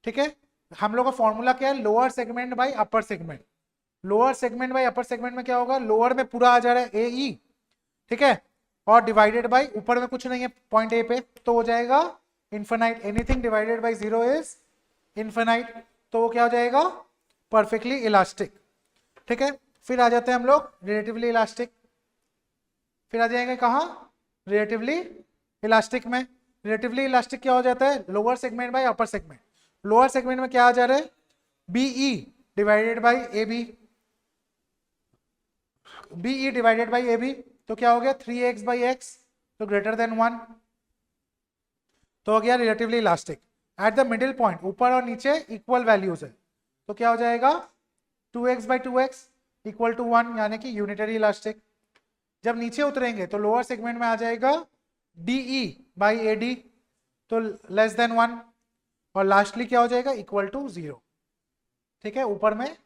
ठीक है, हम लोग का फॉर्मूला क्या है, lower segment by upper segment. Lower segment by upper segment में क्या होगा, लोअर में पूरा आ जा रहा है ए ई, ठीक है, और डिवाइडेड बाई ऊपर में कुछ नहीं है पॉइंट ए पे, तो हो जाएगा infinite. Anything divided by zero is infinite, तो वो क्या हो जाएगा, परफेक्टली इलास्टिक। ठीक है, फिर आ जाते हैं हम लोग रिलेटिवली इलास्टिक, फिर आ जाएंगे कहाँ, रिलेटिवली इलास्टिक में। रिलेटिवली इलास्टिक क्या हो जाता है, lower segment by upper segment. Lower segment में क्या आ जा रहा है, BE divided by A B, BE divided by A B, तो क्या हो गया 3x बाई एक्स, तो ग्रेटर देन 1, तो हो गया relatively elastic. At the middle point ऊपर और नीचे इक्वल वैल्यूज है, तो क्या हो जाएगा 2x by 2x equal to 1, यानी कि यूनिटरी इलास्टिक। जब नीचे उतरेंगे तो लोअर सेगमेंट में आ जाएगा DE बाई AD, तो लेस देन 1, और लास्टली क्या हो जाएगा, इक्वल टू 0। ठीक है, ऊपर में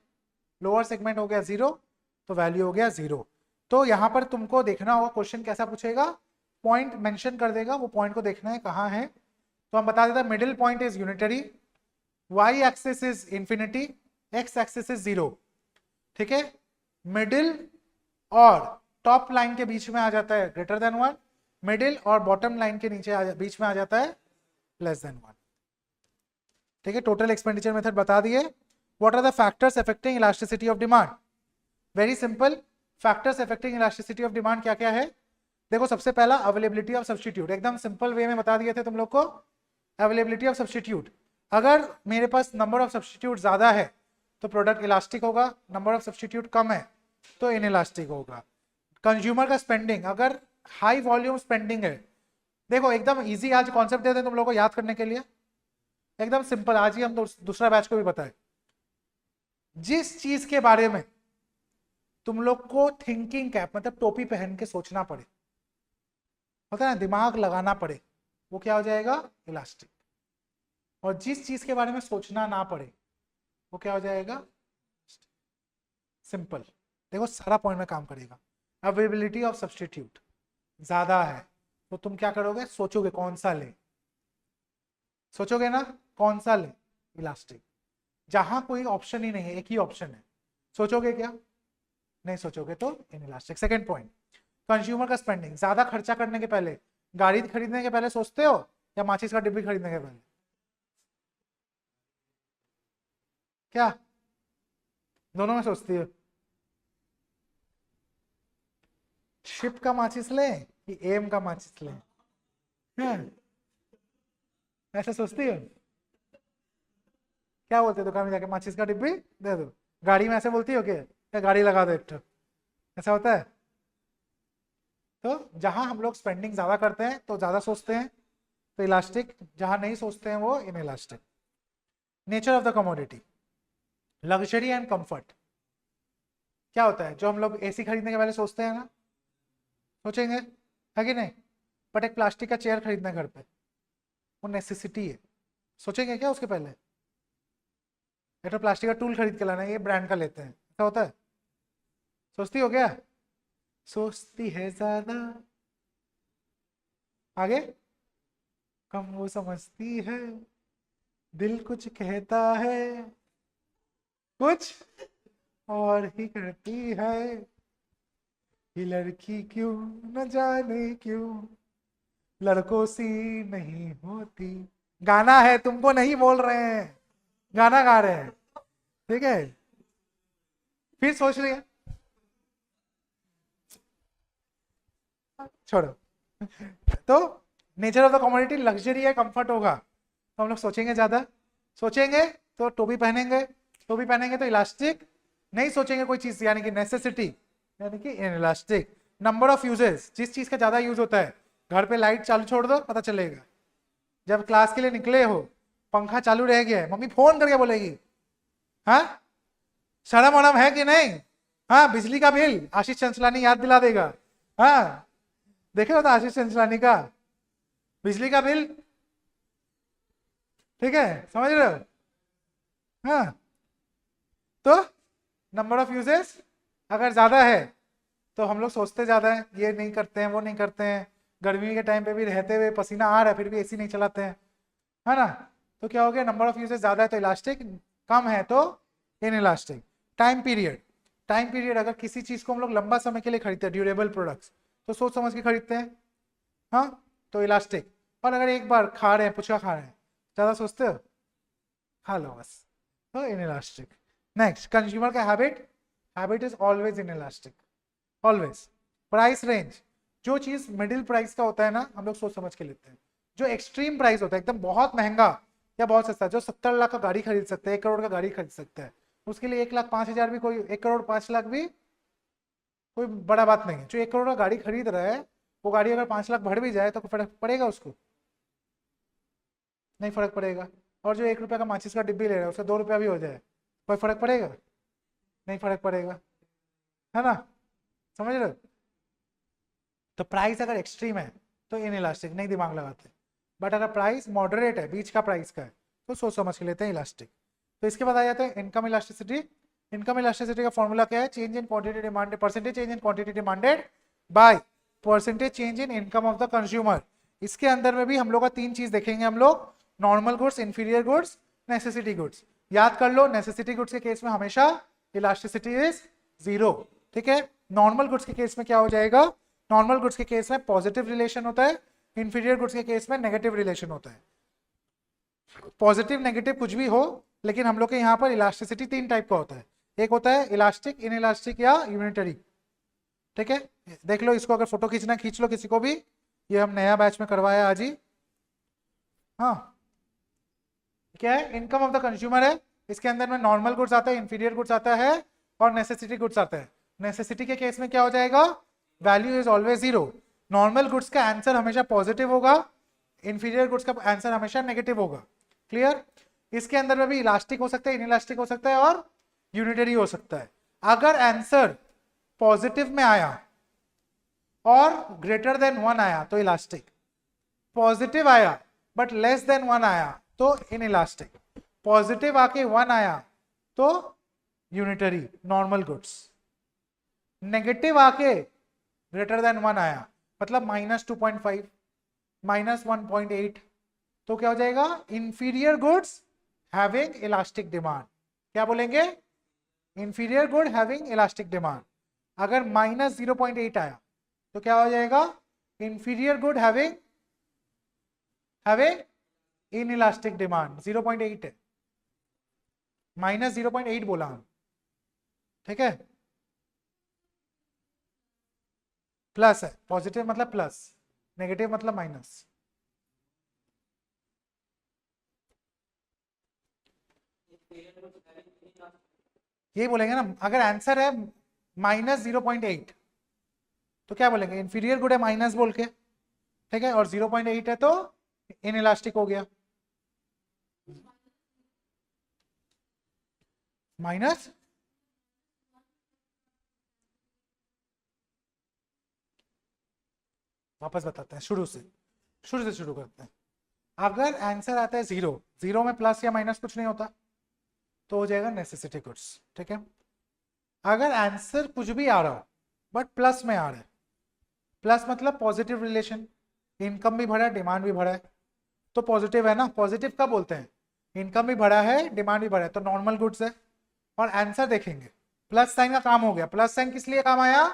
लोअर सेगमेंट हो गया 0, तो वैल्यू हो गया 0। तो यहां पर तुमको देखना होगा क्वेश्चन कैसा पूछेगा, पॉइंट मेंशन कर देगा, वो पॉइंट को देखना है कहाँ है। तो हम बता देते हैं middle point is unitary, Y axis is infinity, X axis is 0। ठीक है, मिडिल और टॉप लाइन के बीच में आ जाता है ग्रेटर देन 1, मिडिल और बॉटम लाइन के नीचे बीच में आ जाता है लेस देन 1। ठीक है, टोटल एक्सपेंडिचर मेथड बता दिए। What are the factors affecting elasticity of demand, very simple. Factors affecting elasticity of demand क्या क्या है, देखो सबसे पहला अवेलेबिलिटी ऑफ सब्स्टिट्यूट, एकदम सिंपल वे में बता दिए थे तुम लोग को, अवेलेबिलिटी ऑफ सब्स्टिट्यूट। अगर मेरे पास नंबर ऑफ सब्स्टिट्यूट ज्यादा है तो प्रोडक्ट इलास्टिक होगा, नंबर ऑफ सब्स्टिट्यूट कम है तो इनइलास्टिक होगा। कंज्यूमर का स्पेंडिंग, अगर हाई वॉल्यूम स्पेंडिंग है, देखो एकदम इजी आज कॉन्सेप्ट देते हैं तुम लोगों को याद करने के लिए, एकदम सिंपल, आज ही हम दूसरा बैच को भी बताए। जिस चीज के बारे में तुम लोग को थिंकिंग कैप मतलब टोपी पहन के सोचना पड़े, होता है ना, दिमाग लगाना पड़े, वो क्या हो जाएगा, इलास्टिक। और जिस चीज के बारे में सोचना ना पड़े वो क्या हो जाएगा, सिंपल। देखो सारा पॉइंट में काम करेगा। अवेलेबिलिटी ऑफ सब्स्टिट्यूट ज्यादा है तो तुम क्या करोगे, सोचोगे कौन सा ले, सोचोगे ना कौन सा ले, इलास्टिक। जहां कोई ऑप्शन ही नहीं है, एक ही ऑप्शन है, सोचोगे क्या, नहीं सोचोगे तो इनइलास्टिक। सेकंड पॉइंट, कंज्यूमर का स्पेंडिंग, ज्यादा खर्चा करने के पहले, गाड़ी खरीदने के पहले सोचते हो या माचिस का डिब्बी खरीदने के पहले, क्या दोनों में सोचती हो, शिप का माचिस ले कि एम का माचिस ले, ऐसे सोचती हो, क्या बोलते हो दुकान में जाके, माचिस का डिब्बी दे दो। गाड़ी में ऐसे बोलती हो क्या गाड़ी लगा दो एक, ऐसा होता है। तो जहां हम लोग स्पेंडिंग ज्यादा करते हैं तो ज्यादा सोचते हैं तो इलास्टिक, जहां नहीं सोचते हैं वो inelastic. Nature of the commodity, luxury and comfort, क्या होता है जो हम लोग एसी खरीदने के पहले सोचते हैं ना, सोचेंगे है कि नहीं, बट एक प्लास्टिक का चेयर खरीदना है घर पे, वो नेसेसिटी है, सोचेंगे क्या उसके पहले? ये तो प्लास्टिक का टूल खरीद के लाना है, ये ब्रांड का लेते हैं, ऐसा होता है? सोचती हो क्या? सोचती है ज्यादा, आगे कम वो समझती है, दिल कुछ कहता है, कुछ और ही करती है, ये लड़की क्यों न जाने क्यों लड़कों सी नहीं होती। गाना है, तुमको नहीं बोल रहे हैं, गाना गा रहे हैं, ठीक है? फिर सोच रही है, छोड़ो। तो nature of the commodity luxury है, कंफर्ट होगा, तो हम लोग सोचेंगे ज्यादा, सोचेंगे तो टोपी पहनेंगे, टोपी पहनेंगे तो इलास्टिक, नहीं सोचेंगे कोई चीज यानी कि नेसेसिटी यानी कि इलास्टिक। नंबर ऑफ यूजेस, जिस चीज का ज्यादा यूज होता है, घर पे लाइट चालू छोड़ दो पता चलेगा, जब क्लास के लिए निकले हो पंखा चालू रह गया है मम्मी फोन करके बोलेगी, हाँ शर्म वरम है कि नहीं? हाँ बिजली का बिल आशीष चंचलानी याद दिला देगा, हाँ देखे हो तो आशीष चंचलानी का बिजली का बिल, ठीक है समझ रहे हो? हाँ तो नंबर ऑफ यूजेस अगर ज्यादा है तो हम लोग सोचते ज्यादा है, ये नहीं करते हैं वो नहीं करते हैं, गर्मी के टाइम पे भी रहते हुए पसीना आ रहा है फिर भी एसी नहीं चलाते हैं, है ना? तो क्या हो गया, नंबर ऑफ यूजेस ज्यादा है तो इलास्टिक, कम है तो in elastic. Time period, time period अगर किसी चीज को हम लोग लंबा समय के लिए खरीदते हैं, ड्यूरेबल प्रोडक्ट्स, तो सोच समझ के खरीदते हैं, हाँ तो इलास्टिक। और अगर एक बार खा रहे हैं, पुचका खा रहे हैं, ज्यादा सोचते हो, खा लो बस, तो इन इलास्टिक। नेक्स्ट कंज्यूमर का habit, habit is always in elastic, always. Price range, जो चीज मिडिल प्राइस का होता है ना हम लोग सोच समझ के लेते हैं, जो एक्सट्रीम प्राइस होता है एकदम बहुत महंगा या बहुत सस्ता, जो 70 लाख का गाड़ी खरीद सकते हैं, 1 करोड़ का गाड़ी खरीद सकता है, उसके लिए 1,05,000 भी कोई, 1,05,00,000 भी कोई बड़ा बात नहीं है। जो 1 करोड़ का गाड़ी खरीद रहा है, वो गाड़ी अगर 5 लाख बढ़ भी जाए तो फर्क पड़ेगा उसको? नहीं फर्क पड़ेगा। और जो 1 रुपये का माचिस का डिब्बी ले रहा है उसका 2 रुपया भी हो जाए, कोई फर्क पड़ेगा? नहीं फर्क पड़ेगा, है ना? समझ रहे हो? तो प्राइस अगर एक्सट्रीम है तो इन इलास्टिक, नहीं दिमाग लगाते। बट अगर प्राइस मॉडरेट है, बीच का प्राइस का है, तो सोच समझ के लेते हैं इलास्टिक। तो इसके बाद आ जाते हैं इनकम इलास्टिसिटी। इनकम इलास्टिसिटी का फॉर्मूला क्या है? Change in quantity demanded, percentage change in quantity demanded by percentage change in income of the consumer. इसके अंदर में भी हम लोग का 3 चीज देखेंगे हम लोग, normal goods, inferior goods, necessity goods. याद कर लो, नेसेसिटी गुड्स के केस में हमेशा इलास्टिसिटी इज 0, ठीक है? नॉर्मल गुड्स के केस में क्या हो जाएगा? नॉर्मल गुड्स के केस में पॉजिटिव रिलेशन होता है, इंफीरियर गुड्स के केस में नेगेटिव रिलेशन होता है। पॉजिटिव नेगेटिव कुछ भी हो, लेकिन हम लोग के यहाँ पर इलास्टिसिटी 3 टाइप का होता है। एक होता है इलास्टिक, इन इलास्टिक या यूनिटरी, ठीक है? देख लो इसको, अगर फोटो खींचना खींच लो किसी को भी, ये हम नया बैच में करवाया आज ही। हाँ क्या है? इनकम ऑफ द कंज्यूमर है, इसके अंदर में नॉर्मल गुड्स आता है, इंफीरियर गुड्स आता है और नेसेसिटी गुड्स आता है। नेसेसिटी के केस में क्या हो जाएगा? Value is always 0। Normal goods का आंसर हमेशा पॉजिटिव होगा, इंफीरियर गुड्स का आंसर हमेशा नेगेटिव होगा। क्लियर? इसके अंदर में भी इलास्टिक हो सकता है, इनइलास्टिक हो सकता है और यूनिटरी हो सकता है। अगर आंसर पॉजिटिव में आया और ग्रेटर देन 1 आया तो इलास्टिक, पॉजिटिव आया बट लेस देन 1 आया तो इनइलास्टिक, पॉजिटिव आके 1 आया तो यूनिटरी नॉर्मल गुड्स, नेगेटिव आके ग्रेटर देन 1 आया मतलब -2.5, -1.8, तो क्या हो जाएगा? Inferior goods having elastic demand. क्या बोलेंगे? Inferior good having elastic demand. अगर -0.8 आया तो क्या हो जाएगा? Inferior good having in elastic demand. 0.8 है, -0.8 बोला हम, ठीक है? प्लस है, पॉजिटिव मतलब प्लस, नेगेटिव मतलब माइनस। यही बोलेंगे ना, अगर आंसर है -0.8 तो क्या बोलेंगे? इंफीरियर गुड है माइनस बोल के, ठीक है? और 0.8 है तो इन इलास्टिक हो गया, माइनस वापस बताते हैं, शुरू से शुरू करते हैं। अगर आंसर आता है 0, 0 में प्लस या माइनस कुछ नहीं होता तो हो जाएगा नेसेसिटी गुड्स, ठीक है। अगर आंसर कुछ भी आ रहा हो बट प्लस में आ रहा है, प्लस मतलब पॉजिटिव रिलेशन, इनकम भी बढ़ा है डिमांड भी बढ़ा है, तो पॉजिटिव है ना। पॉजिटिव कब बोलते हैं, इनकम भी बढ़ा है डिमांड भी बढ़ा है, तो नॉर्मल गुड्स है। और आंसर देखेंगे, प्लस साइन का काम हो गया। प्लस साइन किस लिए काम आया,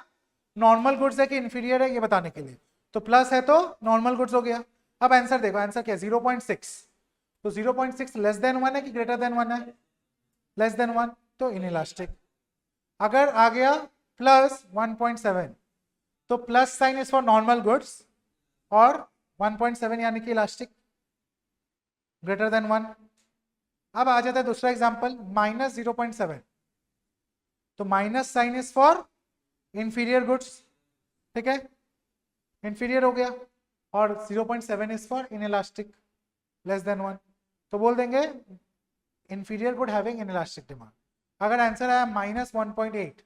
नॉर्मल गुड्स है कि इंफीरियर है ये बताने के लिए, तो प्लस है तो नॉर्मल गुड्स हो गया। अब आंसर देखो, आंसर क्या है 0.6, तो 0.6 लेस देन 1 है कि ग्रेटर देन 1 है, लेस देन 1, तो इनइलास्टिक। अगर आ गया प्लस 1.7 तो plus sign is for normal goods और 1.7 यानी कि इलास्टिक, ग्रेटर देन 1। अब आ जाता है दूसरा एग्जांपल, माइनस 0.7, तो minus sign is for inferior goods, ठीक है, इंफीरियर हो गया, और 0.7 is for inelastic, less than 1, तो बोल देंगे inferior good having inelastic demand. अगर आंसर आया माइनस 1.8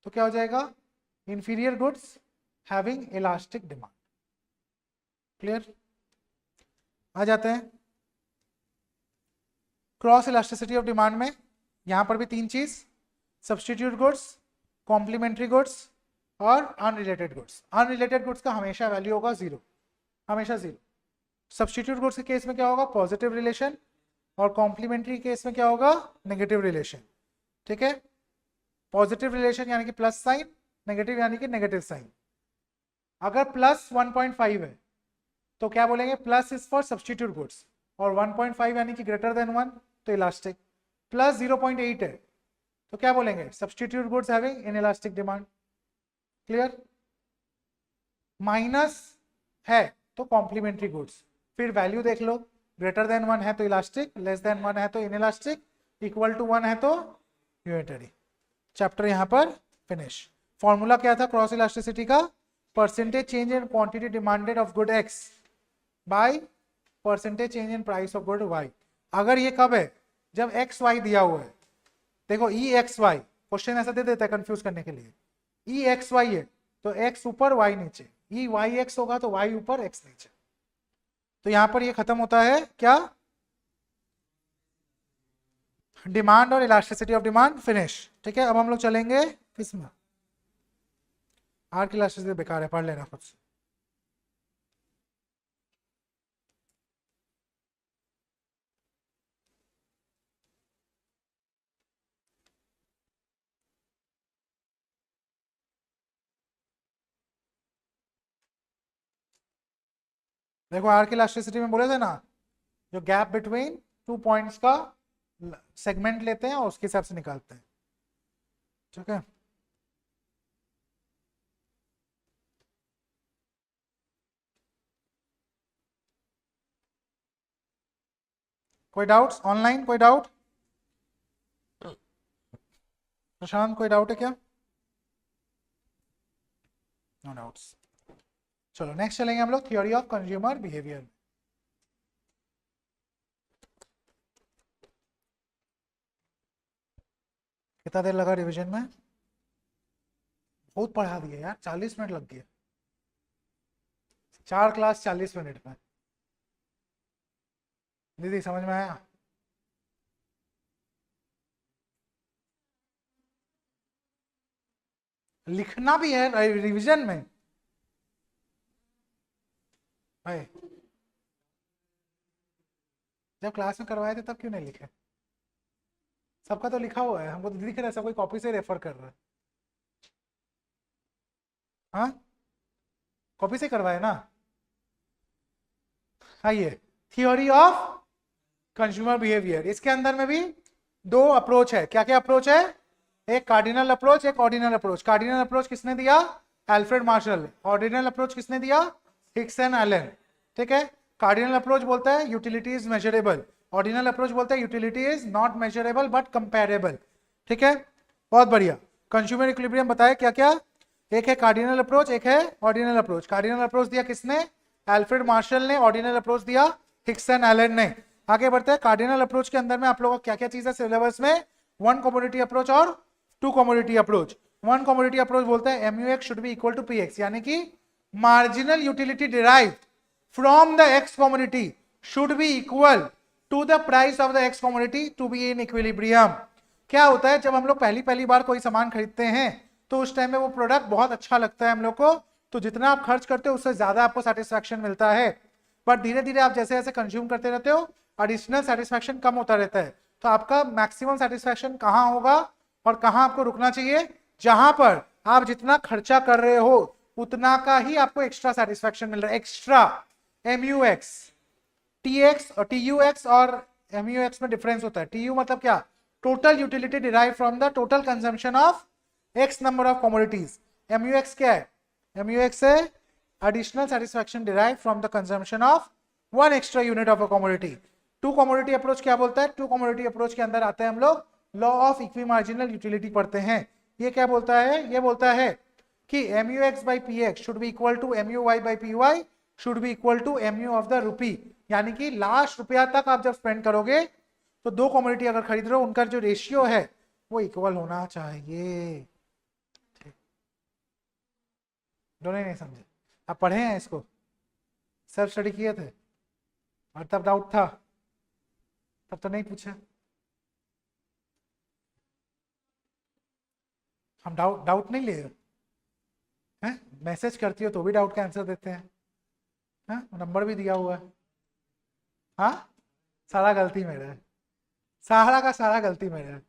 तो क्या हो जाएगा, inferior goods having elastic demand. Clear. आ जाते हैं क्रॉस इलास्टिसिटी ऑफ डिमांड में, यहां पर भी तीन चीज, सब्सटीट्यूट गुड्स, कॉम्प्लीमेंट्री गुड्स और अनरिलेटेड गुड्स। अनरिलेटेड गुड्स का हमेशा वैल्यू होगा 0, हमेशा 0। सब्सटीट्यूट गुड्स के केस में क्या होगा, पॉजिटिव रिलेशन, और कॉम्प्लीमेंट्री केस में क्या होगा, नेगेटिव रिलेशन, ठीक है। पॉजिटिव रिलेशन यानी कि प्लस साइन, नेगेटिव यानी कि नेगेटिव साइन। अगर प्लस 1.5 है तो क्या बोलेंगे, plus is for substitute goods, और 1.5 यानी कि ग्रेटर देन 1 तो इलास्टिक। प्लस 0.8 है तो क्या बोलेंगे, substitute goods having inelastic demand. Clear. Minus है तो कॉम्प्लीमेंट्री गुड्स, फिर वैल्यू देख लो, ग्रेटर देन 1 है तो इलास्टिक, लेस देन 1 है तो इनइलास्टिक, इक्वल टू 1 है तो यूनिटरी। चैप्टर यहां पर फिनिश। फॉर्मूला क्या था क्रॉस इलास्टिसिटी का, percentage change in quantity demanded of good X by percentage change in price of good Y. अगर ये कब है, जब एक्स वाई दिया हुआ है, देखो ई एक्स वाई, क्वेश्चन ऐसा दे देता है कंफ्यूज करने के लिए, ई एक्स वाई है तो एक्स ऊपर वाई नीचे, ई वाई एक्स होगा तो वाई ऊपर एक्स नीचे, तो यहां पर ये खत्म होता है क्या, डिमांड और इलास्टिसिटी ऑफ डिमांड फिनिश, ठीक है। अब हम लोग चलेंगे किसमें, आर की इलास्टिसिटी बेकार है, पढ़ लेना खुद से। देखो आर की इलास्टिसिटी में बोले थे ना, जो गैप बिटवीन 2 पॉइंट्स का सेगमेंट लेते हैं और उसके हिसाब से निकालते हैं, ठीक है। कोई डाउट्स ऑनलाइन, कोई डाउट, प्रशांत कोई डाउट है क्या, नो डाउट्स। चलो नेक्स्ट चलेंगे हम लोग थ्योरी ऑफ कंज्यूमर बिहेवियर। कितना देर लगा रिवीजन में, बहुत पढ़ा दिया यार, 40 मिनट लग गया, 4 क्लास 40 मिनट में। दीदी समझ में आया, लिखना भी है रिवीजन में भाई, जब क्लास में करवाए थे तब क्यों नहीं लिखे, सबका तो लिखा हुआ है, हमको तो दिख रहा है सब कोई कॉपी से रेफर कर रहा है, हाँ कॉपी से करवाए ना। आइए थियोरी ऑफ कंज्यूमर बिहेवियर, इसके अंदर में भी 2 अप्रोच है, क्या क्या अप्रोच है, एक कार्डिनल अप्रोच, एक ऑर्डिनल अप्रोच। कार्डिनल अप्रोच किसने दिया, एल्फ्रेड मार्शल। ऑर्डिनल अप्रोच किसने दिया, हिक्स एंड एलन, ठीक है। कार्डिनल अप्रोच बोलता है utility is measurable, ordinal approach बोलता है utility is not measurable but comparable, ठीक है। बहुत बढ़िया। कंज्यूमर इक्विलिब्रियम बताया क्या क्या, एक है कार्डिनल अप्रोच, एक है ऑर्डिनल अप्रोच। कार्डिनल अप्रोच दिया किसने, एल्फ्रेड मार्शल ने, ऑर्डिनल अप्रोच दिया हिक्स एंड एलन ने। आगे बढ़ते हैं, कार्डिनल अप्रोच के अंदर में आप लोगों को क्या क्या चीज है सिलेबस में, 1 कमोडिटी अप्रोच और 2 कमोडिटी अप्रोच। 1 कमोडिटी अप्रोच बोलता है MUX should be equal to PX, यानी कि marginal utility derived from the X commodity should be equal to the price of the X commodity to be in equilibrium. क्या होता है, जब हम लोग पहली बार कोई सामान खरीदते हैं तो उस टाइम में वो प्रोडक्ट बहुत अच्छा लगता है हम लोग को, तो जितना आप खर्च करते हो उससे ज्यादा आपको सेटिस्फैक्शन मिलता है, बट धीरे धीरे आप जैसे जैसे कंज्यूम करते रहते हो एडिशनल सेटिस्फैक्शन कम होता रहता है। तो आपका मैक्सिमम सेटिस्फैक्शन कहाँ होगा और कहाँ आपको रुकना चाहिए, जहां पर आप जितना खर्चा कर रहे हो उतना का ही आपको एक्स्ट्रा सेटिस्फैक्शन मिल रहा है। एक्स्ट्रा MUX, TX और TUX और MUX में डिफरेंस होता है। TU मतलब क्या, total utility derive from the total consumption of X number of commodities. MUX क्या है, MUX है additional satisfaction derive from the consumption of one extra unit of a commodity. Two commodity approach क्या बोलता है, टू कमोडिटी अप्रोच के अंदर आते हैं हम लोग law of equi marginal utility पढ़ते हैं। ये क्या बोलता है, ये बोलता है कि MUX by PX should be equal to MUY by PY should be equal to MU of the rupee। यानी कि लास्ट रुपया तक आप जब स्पेंड करोगे तो दो कमोडिटी अगर खरीद रहे हो उनका जो रेशियो है वो इक्वल होना चाहिए। दोनों नहीं समझे, आप पढ़े हैं इसको, सेल्फ स्टडी किए थे और तब डाउट था, तब तो नहीं पूछा। हम डाउट नहीं लिए हैं, मैसेज करती हो तो भी डाउट का आंसर देते हैं, नंबर भी दिया हुआ है। हाँ, सारा गलती मेरा है, सारा का सारा गलती मेरा है।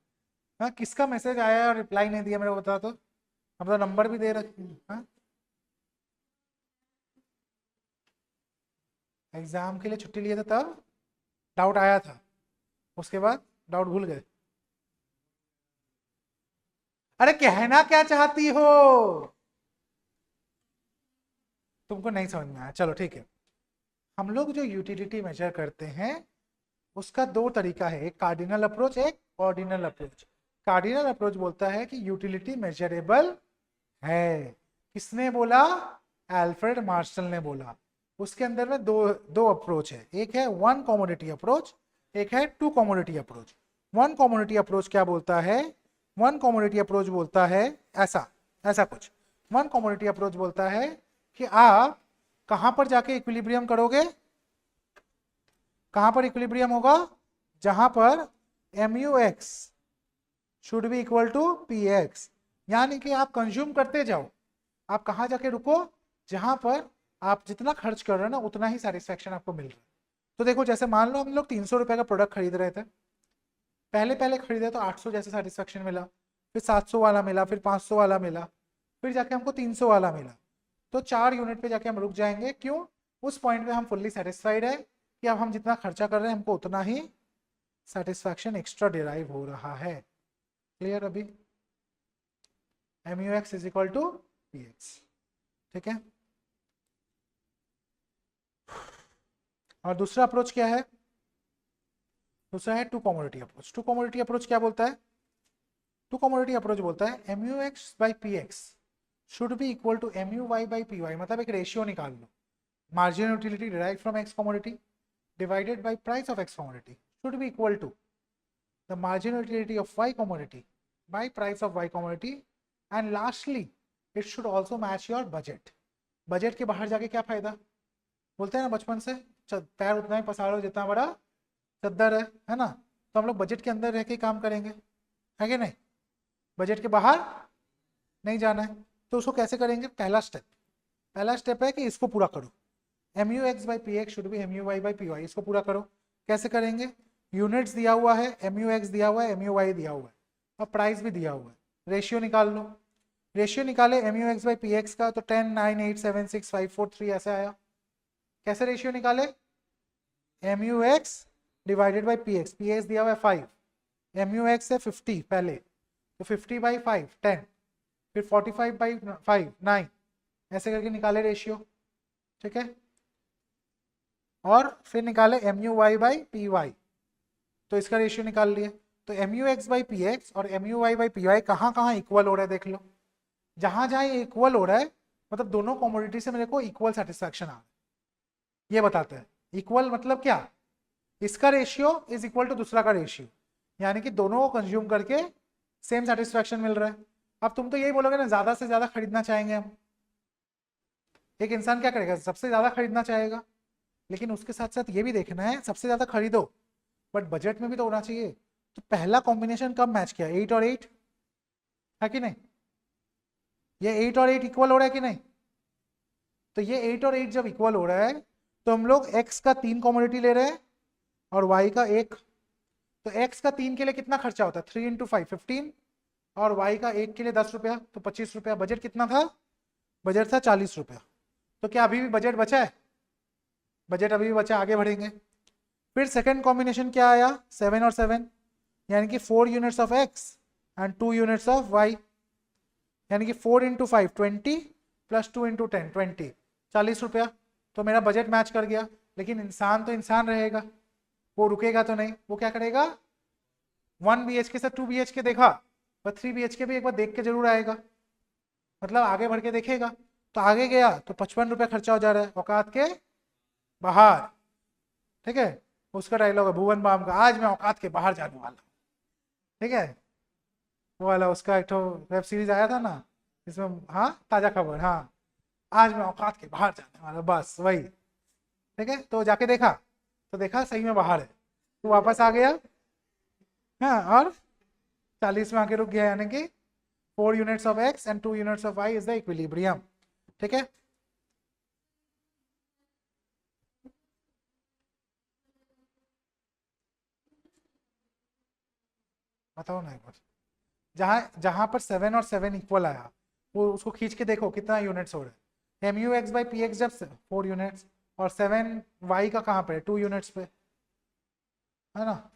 हाँ, किसका मैसेज आया है और रिप्लाई नहीं दिया मेरे को बता, तो हम तो नंबर भी दे रखे हैं। हाँ, एग्जाम के लिए छुट्टी लिए थे तब डाउट आया था, उसके बाद डाउट भूल गए। अरे कहना क्या चाहती हो, तुमको नहीं समझ में आया, चलो ठीक है। हम लोग जो यूटिलिटी मेजर करते हैं उसका दो तरीका है, एक कार्डिनल अप्रोच, एक ऑर्डिनल अप्रोच। कार्डिनल अप्रोच बोलता है कि यूटिलिटी मेजरेबल है। किसने बोला, एल्फ्रेड मार्शल ने बोला। उसके अंदर में दो अप्रोच है, एक है वन कमोडिटी अप्रोच, एक है two commodity approach. One commodity approach क्या बोलता है, वन कमोडिटी अप्रोच बोलता है ऐसा कुछ। वन कमोडिटी अप्रोच बोलता है कि आप कहां पर जाके इक्विलिब्रियम करोगे, कहां पर इक्विलिब्रियम होगा, जहां पर MUX should be equal to PX। यानी कि आप कंज्यूम करते जाओ, आप कहां जाके रुको, जहां पर आप जितना खर्च कर रहे हो ना उतना ही सेटिस्फैक्शन आपको मिल रहा है। तो देखो, जैसे मान लो हम लोग 300 रुपए का प्रोडक्ट खरीद रहे थे, पहले खरीदे तो 800 जैसे सेटिस्फैक्शन मिला, फिर 700 वाला मिला, फिर 500 वाला मिला, फिर जाके हमको 300 वाला मिला। तो 4 यूनिट पे जाके हम रुक जाएंगे, क्यों, उस पॉइंट पे हम फुल्ली सेटिस्फाइड है कि अब हम जितना खर्चा कर रहे हैं हमको उतना ही सेटिस्फैक्शन एक्स्ट्रा डिराइव हो रहा है। क्लियर अभी, MUX is equal to PX, ठीक है। और दूसरा अप्रोच क्या है, दूसरा है two commodity approach. Two commodity approach क्या बोलता है, टू कमोडिटी अप्रोच बोलता है MUX by PX should be equal to MUY by PY। मतलब एक रेशियो निकाल लो, marginal utility derived from X commodity divided by price of X commodity should be equal to the marginal utility of Y commodity by price of Y commodity, and lastly it should also match your budget. Budget के बाहर जाके क्या फायदा, बोलते हैं ना बचपन से, पैर उतना ही पसारो जितना बड़ा चद्दर है ना। तो हम लोग बजट के अंदर रह के काम करेंगे, है कि नहीं, बजट के बाहर नहीं जाना है। तो उसको कैसे करेंगे, पहला स्टेप है कि इसको पूरा करो, MUX by PX should B MUY by PY। इसको पूरा करो, कैसे करेंगे, यूनिट्स दिया हुआ है, MUX दिया हुआ है, MUY दिया हुआ है और प्राइस भी दिया हुआ है। रेशियो निकाल लो, रेशियो निकाले MUX by PX का तो 10, 9, 8, 7, 6, 5, 4, 3 ऐसे आया। कैसे रेशियो निकाले, MUX divided by PX, PX दिया हुआ है 5, MUX है 50 पहले, तो 50 बाई 5 10, फिर 45 बाई 5 9, ऐसे करके निकाले रेशियो, ठीक है। और फिर निकाले MUY बाई PY, तो इसका रेशियो निकाल लिए। तो MUX बाई PX और MUY बाई PY कहाँ कहाँ इक्वल हो रहा है देख लो, जहां जहां ये इक्वल हो रहा है मतलब दोनों कमोडिटी से मेरे को इक्वल सेटिस्फैक्शन आ रहा है, ये बताते हैं। इक्वल मतलब क्या, इसका रेशियो इज इक्वल टू दूसरा का रेशियो, यानी कि दोनों को कंज्यूम करके सेम सेटिस्फैक्शन मिल रहा है। अब तुम तो यही बोलोगे ना, ज्यादा से ज्यादा खरीदना चाहेंगे हम, एक इंसान क्या करेगा, सबसे ज्यादा खरीदना चाहेगा, लेकिन उसके साथ साथ ये भी देखना है सबसे ज्यादा खरीदो बट बजट में भी तो होना चाहिए। तो पहला कॉम्बिनेशन कब मैच किया, 8 और 8 है कि नहीं, ये 8 और 8 इक्वल हो रहा है कि नहीं। तो ये 8 और 8 जब इक्वल हो रहा है तो हम लोग x का 3 कमोडिटी ले रहे हैं और y का 1। तो x का 3 के लिए कितना खर्चा होता है, 3 इंटू 5 15, और y का 1 के लिए 10 रुपया, तो 25 रुपया। बजट कितना था, बजट था 40 रुपया। तो क्या अभी भी बजट बचा है, बजट अभी भी बचा, आगे बढ़ेंगे। फिर सेकंड कॉम्बिनेशन क्या आया, 7 और 7, यानी कि 4 units of x and 2 units of y, यानी कि 4 इंटू 5 20 प्लस 2 इंटू 10 20, 40 रुपया। तो मेरा बजट मैच कर गया। लेकिन इंसान तो इंसान रहेगा, वो रुकेगा तो नहीं, वो क्या करेगा, 1 BHK से 2 BHK देखा पर 3 BHK भी एक बार देख के जरूर आएगा, मतलब आगे बढ़ के देखेगा। तो आगे गया तो 55 रुपया खर्चा हो जा रहा है औकात के बाहर। ठीक है, उसका डायलॉग है भुवन बाम का, आज मैं औकात के बाहर जाने वाला हूँ। ठीक है, वो वाला उसका एक तो वेब सीरीज आया था ना इसमें, हाँ ताजा खबर, हाँ आज मैं औकात के बाहर जाने वाला, बस वही। ठीक है, तो जाके देखा तो देखा सही में बाहर है, तो वापस आ गया। हाँ, और 40 में आके रुक गया, यानी कि 4 units of x and 2 units of y is the equilibrium. ठीक है, बताओ ना एक बार, जहाँ जहाँ पर 7 और 7 इक्वल आया वो उसको खींच के देखो कितना यूनिट्स हो रहा है। M U X by P X जब 4 यूनिट्स, और 7 वाई का कहाँ पे, 2 यूनिट्स पे, है ना।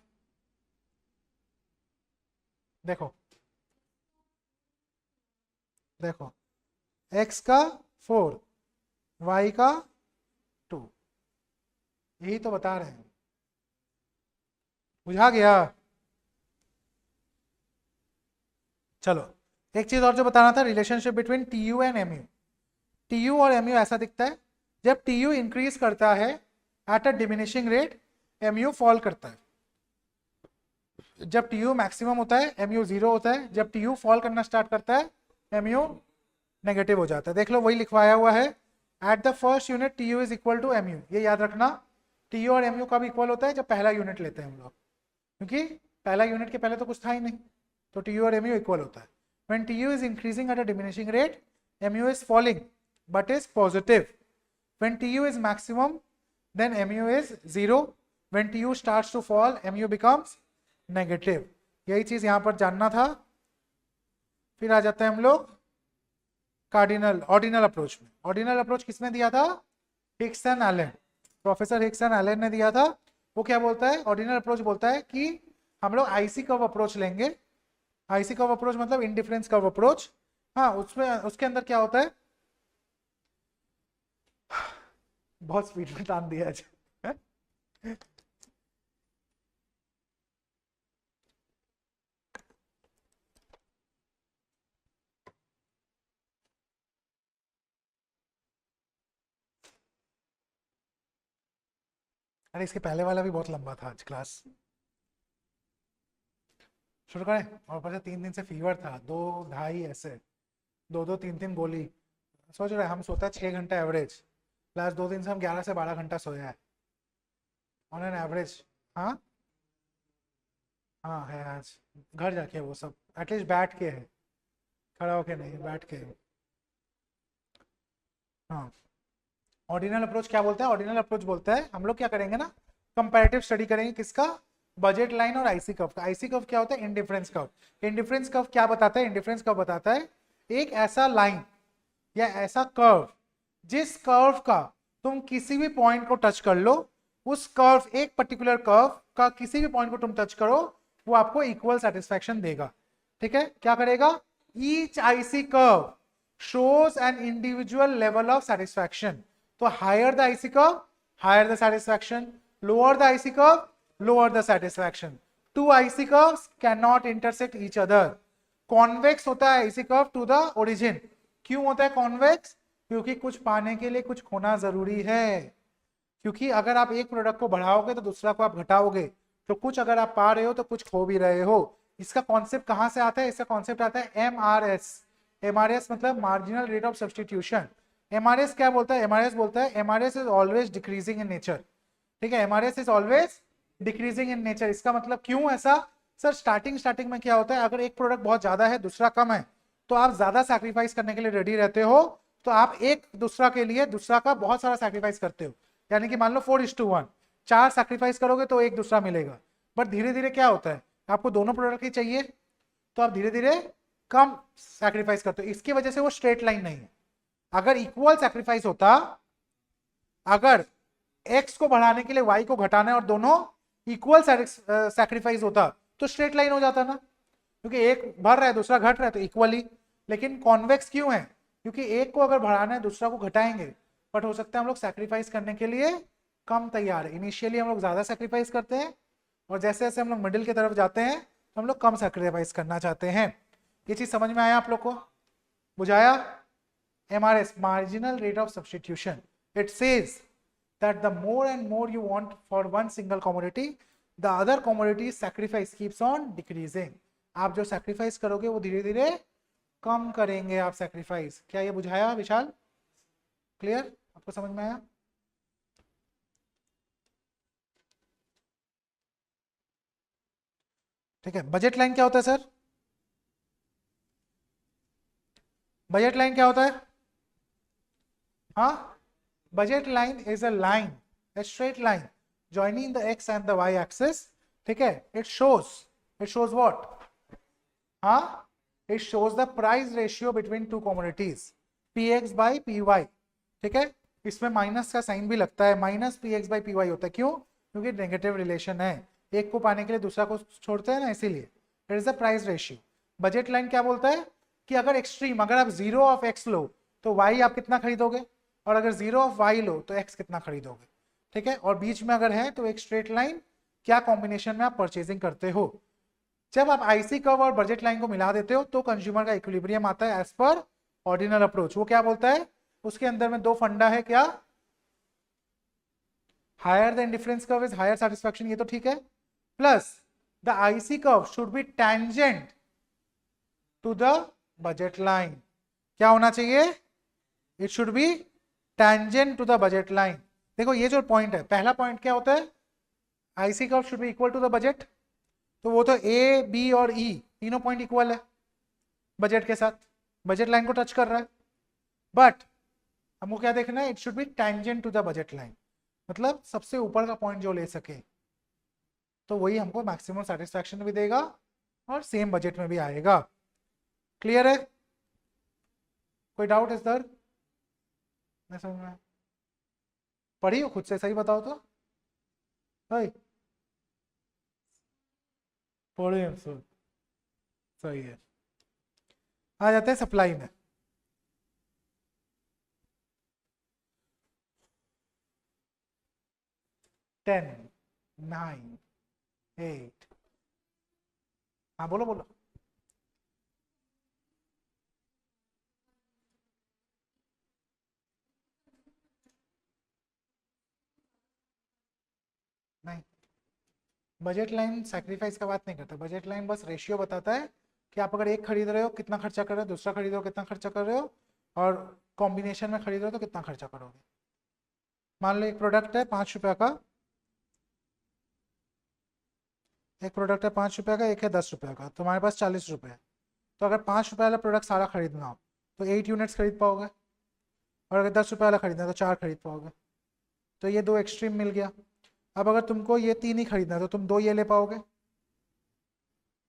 देखो देखो, x का 4, y का 2, यही तो बता रहे हैं, बुझा गया। चलो, एक चीज और जो बताना था, relationship between T U and M U. T U और एम यू ऐसा दिखता है, जब टी यू इंक्रीज करता है at a diminishing rate, M U fall करता है। जब टी यू मैक्सिमम होता है एम यू जीरो होता है, जब टी यू फॉल करना स्टार्ट करता है एम यू नेगेटिव हो जाता है। देख लो वही लिखवाया हुआ है, at the first unit T U is equal to M U. ये याद रखना, टी यू और एम यू कब इक्वल होता है, जब पहला यूनिट लेते हैं हम लोग, क्योंकि पहला यूनिट के पहले तो कुछ था ही नहीं, तो टी यू और एम यू इक्वल होता है। When T U is increasing at a diminishing rate, M U is falling but is positive. When T U is maximum, then mu is 0. when tu starts to fall, mu becomes negative. यही चीज यहां पर जानना था। फिर आ जाते हैं हम लोग कार्डिनल ऑर्डिनल अप्रोच में। ऑर्डिनल अप्रोच किसने दिया था, Hicks and Allen, professor Hicks and Allen ने दिया था। वो क्या बोलता है, ऑर्डिनल अप्रोच बोलता है कि हम लोग आईसी कर्व अप्रोच लेंगे। आईसी कर्व अप्रोच मतलब इंडिफरेंस कर्व अप्रोच। हाँ, उसमें उसके अंदर क्या होता है, बहुत स्पीड में तान दिया है। अरे इसके पहले वाला भी बहुत लंबा था, आज क्लास शुरू करें। और ऊपर से 3 दिन से फीवर था, 2 ढाई ऐसे, 2 2 3 3 गोली। सोच रहे हम सोता है 6 घंटा एवरेज, लास्ट 2 दिन से हम 11 से 12 घंटा सोया है ऑन एन एवरेज। हाँ हाँ है, आज घर जाके वो सब एटलीस्ट बैठ के है, खड़ा होके नहीं, बैठ के। हाँ, ऑर्डिनल अप्रोच क्या बोलता है, ऑर्डिनल अप्रोच बोलता है हम लोग क्या करेंगे ना, कंपैरेटिव स्टडी करेंगे किसका, बजट लाइन और आईसी कर्व का। आईसी कर्व क्या होता है, इंडिफरेंस कर्व। इंडिफरेंस कर्व क्या बताता है, इंडिफरेंस कर्व बताता है एक ऐसा लाइन या ऐसा कर्व जिस कर्व का तुम किसी भी पॉइंट को टच कर लो, उस कर्व, एक पर्टिकुलर कर्व का किसी भी पॉइंट को तुम टच करो, वो आपको इक्वल सेटिस्फैक्शन देगा। ठीक है, क्या करेगा, each IC curve shows an individual level of satisfaction. तो higher the IC curve, higher the satisfaction. Lower the IC curve, lower the satisfaction. Two IC curves cannot intersect each other. Convex होता है IC curve to the origin. क्यों होता है convex? क्योंकि कुछ पाने के लिए कुछ खोना जरूरी है। क्योंकि अगर आप एक प्रोडक्ट को बढ़ाओगे तो दूसरा को आप घटाओगे, तो कुछ अगर आप पा रहे हो तो कुछ खो भी रहे हो। इसका कॉन्सेप्ट कहां से आता है, इसका कॉन्सेप्ट आता है MRS। MRS मतलब marginal rate of substitution. MRS क्या बोलता है? एमआरएस बोलता है MRS is always decreasing in nature. ठीक है, MRS is always decreasing in nature. इसका मतलब क्यों ऐसा? सर स्टार्टिंग में क्या होता है, अगर एक प्रोडक्ट बहुत ज्यादा है दूसरा कम है तो आप ज्यादा सैक्रिफाइस करने के लिए रेडी रहते हो, तो आप एक दूसरा के लिए दूसरा का बहुत सारा सैक्रिफाइस करते हो। यानी कि मान लो 4:1, 4 सैक्रिफाइस करोगे तो एक दूसरा मिलेगा। बट धीरे धीरे क्या होता है, आपको दोनों प्रोडक्ट ही चाहिए तो आप धीरे धीरे कम सैक्रिफाइस करते हो। इसकी वजह से वो स्ट्रेट लाइन नहीं है। अगर इक्वल सैक्रिफाइस होता, अगर x को बढ़ाने के लिए y को घटाना है और दोनों इक्वल सैक्रिफाइस होता तो स्ट्रेट लाइन हो जाता ना, क्योंकि एक बढ़ रहा है दूसरा घट रहा है तो इक्वली। लेकिन कॉन्वेक्स क्यों है? क्योंकि एक को अगर बढ़ाना है दूसरा को घटाएंगे, बट हो सकता है हम लोग सैक्रिफाइस करने के लिए कम तैयार है। इनिशियली हम लोग ज्यादा सैक्रिफाइस करते हैं और जैसे जैसे हम लोग मिडिल की तरफ जाते हैं तो हम लोग कम सैक्रिफाइस करना चाहते हैं। ये चीज समझ में आया आप लोग को? बुझाया? MRS, marginal rate of substitution. It says that the more and more you want for one single commodity, the other commodity sacrifice keeps on decreasing. आप जो sacrifice करोगे वो धीरे धीरे कम करेंगे आप sacrifice। क्या ये बुझाया विशाल? क्लियर? आपको समझ में आया? ठीक है। बजट लाइन क्या होता है सर? बजट लाइन क्या होता है? हाँ, budget line is a line, a straight line joining the x and the y axis. ठीक है, it shows what? हाँ, it shows the price ratio between two commodities, px by py। ठीक है, इसमें माइनस का साइन भी लगता है, माइनस px by py होता है। क्यों? क्योंकि नेगेटिव रिलेशन है, एक को पाने के लिए दूसरा को छोड़ते हैं ना, इसीलिए it is the price ratio. Budget line क्या बोलता है कि अगर एक्सट्रीम, अगर आप 0 ऑफ x लो तो y आप कितना खरीदोगे, और अगर 0 ऑफ y लो तो x कितना खरीदोगे। ठीक है, और बीच में अगर है तो एक स्ट्रेट लाइन, क्या कॉम्बिनेशन में आप परचेजिंग करते हो। जब आप आईसी कर्व और बजट लाइन को मिला देते हो तो कंज्यूमर का इक्विलिब्रियम आता है एज पर ऑर्डिनल अप्रोच। वो क्या बोलता है? उसके अंदर में दो फंडा है, क्या? Higher the indifference curve is higher satisfaction, ये तो ठीक है, plus the IC curve should be tangent to the budget line. क्या होना चाहिए? It should be tangent to the budget line. देखो ये जो पॉइंट है, पहला पॉइंट क्या होता है? IC curve should be equal to the budget, तो वो तो ए बी और ई तीनों पॉइंट इक्वल है बजट के साथ, बजट लाइन को टच कर रहा है। बट हमको क्या देखना है? It should be tangent to the budget line, मतलब सबसे ऊपर का पॉइंट जो ले सके, तो वही हमको मैक्सिमम सेटिस्फैक्शन भी देगा और सेम बजट में भी आएगा। क्लियर है? कोई डाउट इस दर? मैं समझ में पढ़ी हो खुद से, सही बताओ तो भाई। पढ़े हैं सब, सही है। आ जाते हैं सप्लाई में। टेन, 9, 8। हाँ बोलो बोलो। नहीं, बजट लाइन सैक्रिफाइस का बात नहीं करता। बजट लाइन बस रेशियो बताता है कि आप अगर एक खरीद रहे हो कितना खर्चा कर रहे हो, दूसरा खरीद रहे हो कितना खर्चा कर रहे हो, और कॉम्बिनेशन में खरीद रहे हो तो कितना खर्चा करोगे। मान लो एक प्रोडक्ट है 5 रुपये का, एक प्रोडक्ट है 5 रुपये का, एक है 10 रुपये का, तुम्हारे पास 40 रुपये है। तो अगर 5 रुपये वाला प्रोडक्ट सारा खरीदना हो तो 8 यूनिट्स खरीद पाओगे, और अगर 10 रुपये वाला खरीदना है तो 4 खरीद पाओगे। तो ये दो एक्सट्रीम मिल गया। अब अगर तुमको ये 3 ही खरीदना है तो तुम 2 ये ले पाओगे।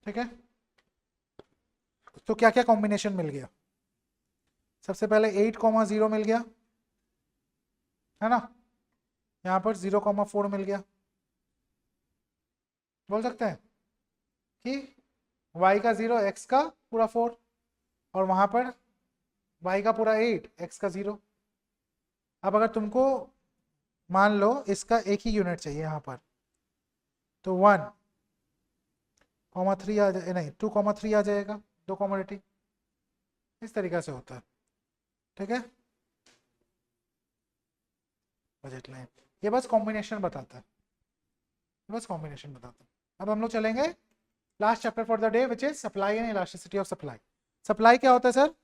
ठीक है, तो क्या क्या कॉम्बिनेशन मिल गया? सबसे पहले 8,0 मिल गया, है ना। यहाँ पर 0,4 मिल गया। बोल सकते हैं कि y का 0, x का पूरा 4, और वहां पर y का पूरा 8, x का 0। अब अगर तुमको मान लो इसका एक ही यूनिट चाहिए यहाँ पर, तो 1,3 आ जाए, नहीं 2,3 आ जाएगा, दो कॉमोडिटी। इस तरीका से होता है। ठीक है, बजट लाइन ये बस कॉम्बिनेशन बताता है, बस कॉम्बिनेशन बताता है। अब हम लोग चलेंगे last chapter for the day which is supply and elasticity of supply. Supply क्या होता है सर?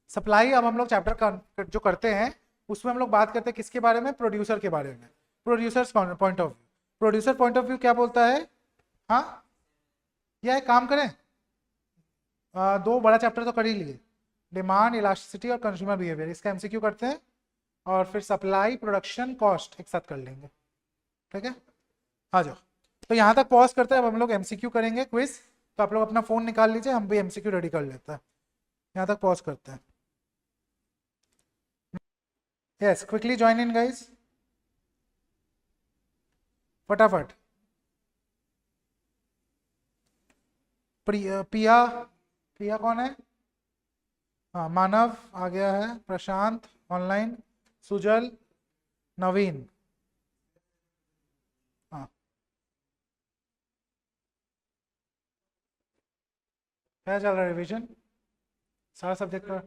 सप्लाई अब हम लोग चैप्टर जो करते हैं उसमें हम लोग बात करते हैं किसके बारे में, प्रोड्यूसर के बारे में। Producers point of view, producer point of view क्या बोलता है। हाँ, यह एक काम करें, दो बड़ा चैप्टर तो कर ही लिए, डिमांड इलास्टिसिटी और कंज्यूमर बिहेवियर, इसका एमसीक्यू करते हैं और फिर सप्लाई प्रोडक्शन कॉस्ट एक साथ कर लेंगे, ठीक है। आ जाओ, तो यहाँ तक पॉज करते हैं, अब हम लोग एमसीक्यू करेंगे क्विज। तो आप लोग अपना फोन निकाल लीजिए, हम भी एमसीक्यू रेडी कर लेते हैं। यहाँ तक पॉज करते हैं। Yes, quickly join in guys, फटाफट। पिया, पिया कौन है। हाँ, मानव आ गया है, प्रशांत ऑनलाइन, सुजल, नवीन। हाँ, क्या चल रहा है, रिवीजन सारा सब्जेक्ट का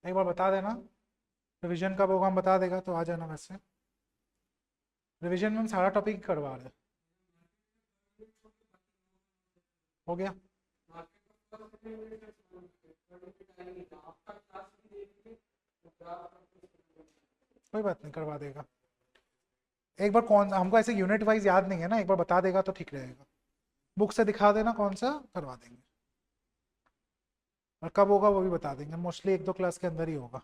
एक बार बता देना। रिवीजन का प्रोग्राम बता देगा तो आ जाना। वैसे रिवीजन में हम सारा टॉपिक करवा रहे हैं। हो गया, कोई बात नहीं, करवा देगा। एक बार कौन, हमको ऐसे यूनिट वाइज याद नहीं है ना, एक बार बता देगा तो ठीक रहेगा। बुक से दिखा देना कौन सा, करवा देंगे। और कब होगा वो भी बता देंगे, मोस्टली एक दो क्लास के अंदर ही होगा।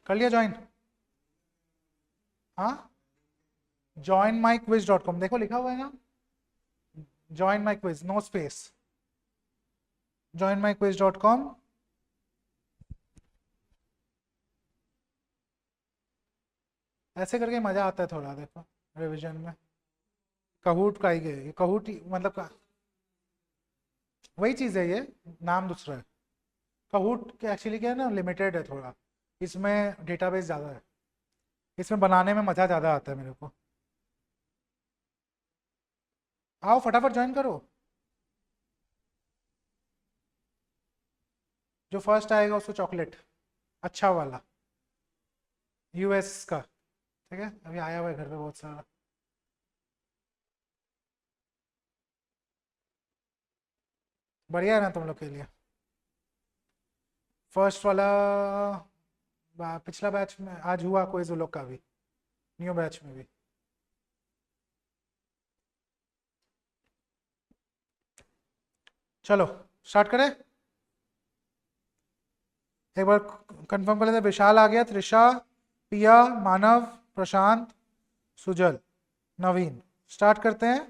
कर लिया ज्वाइन। हाँ, joinmyquiz.com देखो लिखा हुआ है ना, join my quiz, no space, joinmyquiz.com। ऐसे करके मजा आता है थोड़ा, देखो रिवीजन में। कहूट का ही है, कहूट मतलब का, वही चीज़ है ये, नाम दूसरा है। कहूट के एक्चुअली क्या है ना, लिमिटेड है थोड़ा, इसमें डेटाबेस ज़्यादा है, इसमें बनाने में मज़ा ज़्यादा आता है मेरे को। आओ फटाफट ज्वाइन करो, जो फर्स्ट आएगा उसको चॉकलेट, अच्छा वाला, यूएस का, ठीक है। अभी आया हुआ है घर पे बहुत सारा। बढ़िया है ना तुम लोग के लिए। फर्स्ट वाला पिछला बैच में आज हुआ कोई लोग का भी, न्यू बैच में भी। चलो स्टार्ट करें, एक बार कंफर्म कर लेते हैं। विशाल आ गया, त्रिशा, पिया, मानव, प्रशांत, सुजल, नवीन। स्टार्ट करते हैं।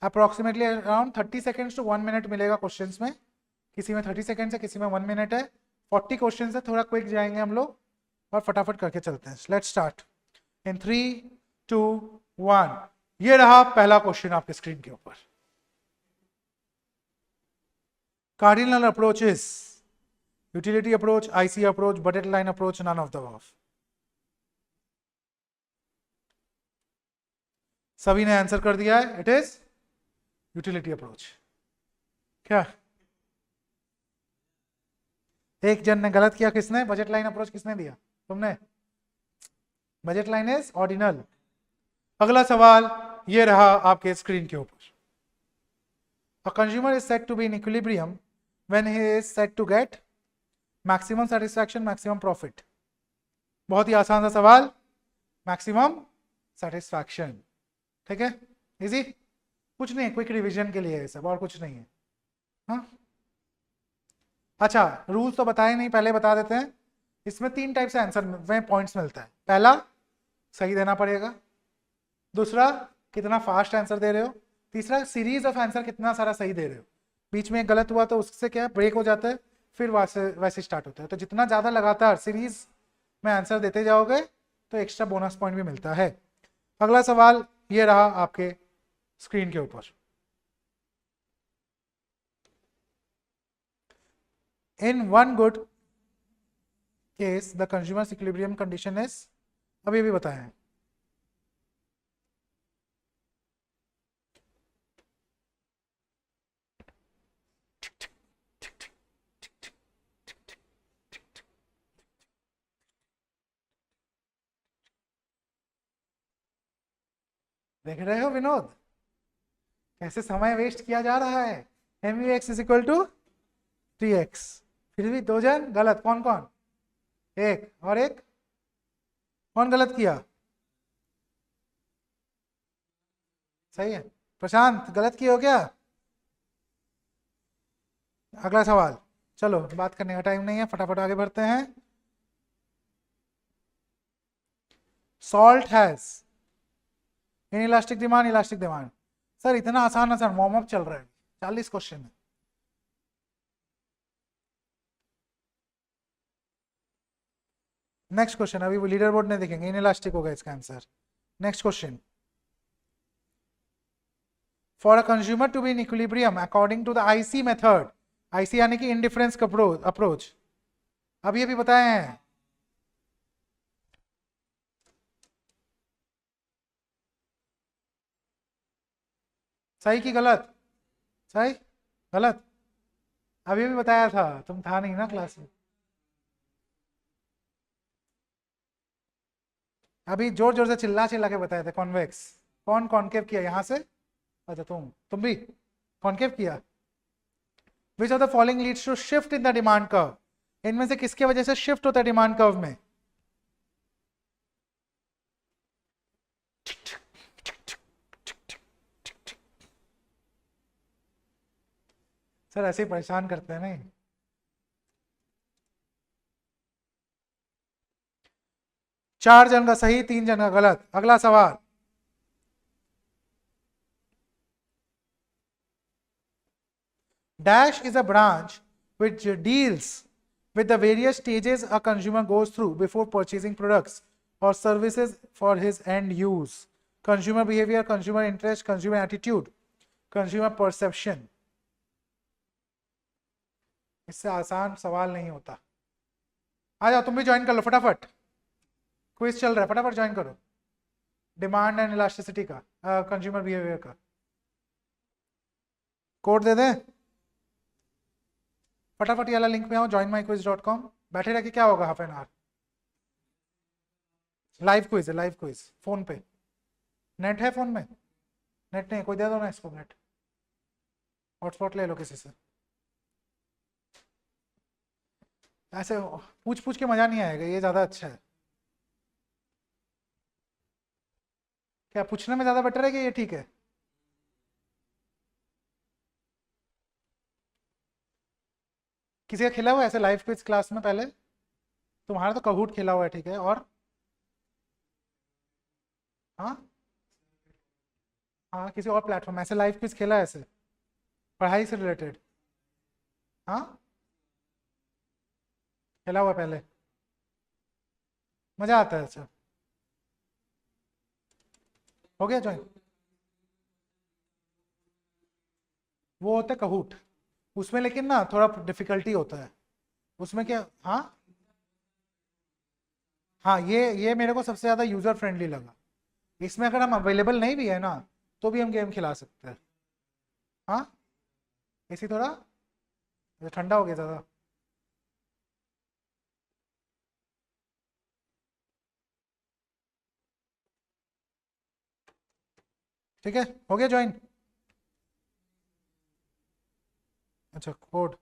Approximately around 30 seconds to 1 minute मिलेगा क्वेश्चंस में, किसी में 30 सेकेंड्स है, किसी में 1 मिनट है। 40 क्वेश्चंस है, थोड़ा क्विक जाएंगे हम लोग और फटाफट करके चलते हैं। Let's start in 3, 2, 1। ये रहा पहला क्वेश्चन आपके स्क्रीन के ऊपर। Cardinal approaches, utility approach, IC approach, budget line approach, none of the above. सभी ने आंसर कर दिया है, इट इज यूटिलिटी अप्रोच। क्या एक जन ने गलत किया, किसने, बजट लाइन अप्रोच किसने दिया, तुमने। Budget line is ordinal. अगला सवाल ये रहा आपके स्क्रीन के ऊपर। A consumer is said to be in equilibrium when he is said to get maximum satisfaction, maximum profit. बहुत ही आसान सा सवाल, मैक्सिमम सेटिस्फैक्शन, ठीक है, इजी। कुछ नहीं, क्विक रिवीजन के लिए है सब, और कुछ नहीं है। हाँ, अच्छा रूल्स तो बताए नहीं, पहले बता देते हैं। इसमें 3 टाइप से आंसर में पॉइंट्स मिलता है। पहला, सही देना पड़ेगा। दूसरा, कितना फास्ट आंसर दे रहे हो। तीसरा, सीरीज ऑफ आंसर कितना सारा सही दे रहे हो। बीच में एक गलत हुआ तो उससे क्या ब्रेक हो जाता है, फिर वैसे वैसे स्टार्ट होता है। तो जितना ज़्यादा लगातार सीरीज में आंसर देते जाओगे तो एक्स्ट्रा बोनस पॉइंट भी मिलता है। अगला सवाल ये रहा आपके स्क्रीन के ऊपर। In one good case the consumer equilibrium condition is, अभी भी बताया है। देख रहे हो विनोद कैसे समय वेस्ट किया जा रहा है। mux is equal to 3x। फिर भी 2 जन गलत, कौन कौन? एक और एक, कौन गलत किया? सही है प्रशांत, गलत किए हो क्या? अगला सवाल, चलो बात करने का टाइम नहीं है, फटाफट आगे बढ़ते हैं। Salt has in elastic demand, elastic demand. Sir इतना आसान आसान वार्म अप चल रहा है, 40 क्वेश्चन है। नेक्स्ट क्वेश्चन, अभी वो लीडर बोर्ड नहीं देखेंगे, इन इलास्टिक होगा इसका आंसर। Next question, for a consumer to be in equilibrium according to the IC method, IC यानी कि इंडिफरेंस अप्रोच, अभी अभी बताए हैं। सही कि गलत? सही गलत अभी अभी बताया था, तुम था नहीं ना क्लास में। अभी जोर जोर से चिल्ला चिल्ला के बताए थे कॉन्वेक्स। कौन कॉन्केव किया यहाँ से? अच्छा तुम भी कॉन्केव किया। Which of the following leads to shift in the demand curve, इनमें से किसके वजह से शिफ्ट होता है डिमांड कर्व में? सर ऐसे ही परेशान करते हैं नहीं। चार जन का सही, 3 जन का गलत। अगला सवाल, dash is a branch which deals with the various stages a consumer goes through before purchasing products or services for his end use. Consumer behavior, consumer interest, consumer attitude, consumer perception. इससे आसान सवाल नहीं होता। आ जाओ तुम भी ज्वाइन कर लो फटाफट, क्विज चल रहा है, फटाफट ज्वाइन करो। डिमांड एंड इलास्टिसिटी का, कंज्यूमर बिहेवियर का कोड दे दें फटाफट, ये वाला लिंक में आओ joinmyquiz.com। बैठे रह के क्या होगा, half an hour live quiz है, लाइव क्विज फोन पे। नेट है फोन में? नेट नहीं, कोई दे दो ना इसको नेट, हॉटस्पॉट ले लो किसी से। ऐसे पूछ पूछ के मजा नहीं आएगा, ये ज्यादा अच्छा है। क्या पूछने में ज्यादा बेटर है कि ये ठीक है? किसी का खेला हुआ है ऐसे लाइव क्विज क्लास में पहले? तुम्हारा तो कहूट खेला हुआ है, ठीक है। और हाँ हाँ, किसी और प्लेटफॉर्म ऐसे लाइव क्विज खेला है ऐसे पढ़ाई से रिलेटेड? हाँ खेला हुआ पहले, मजा आता है। अच्छा हो गया ज्वाइन। वो होता है कहूट, उसमें लेकिन ना थोड़ा डिफिकल्टी होता है उसमें। क्या? हाँ हाँ, ये मेरे को सबसे ज़्यादा यूज़र फ्रेंडली लगा। इसमें अगर हम अवेलेबल नहीं भी है ना तो भी हम गेम खिला सकते हैं। हाँ इसी थोड़ा ठंडा हो गया ज़्यादा। ठीक है, हो गया ज्वाइन। अच्छा कोड,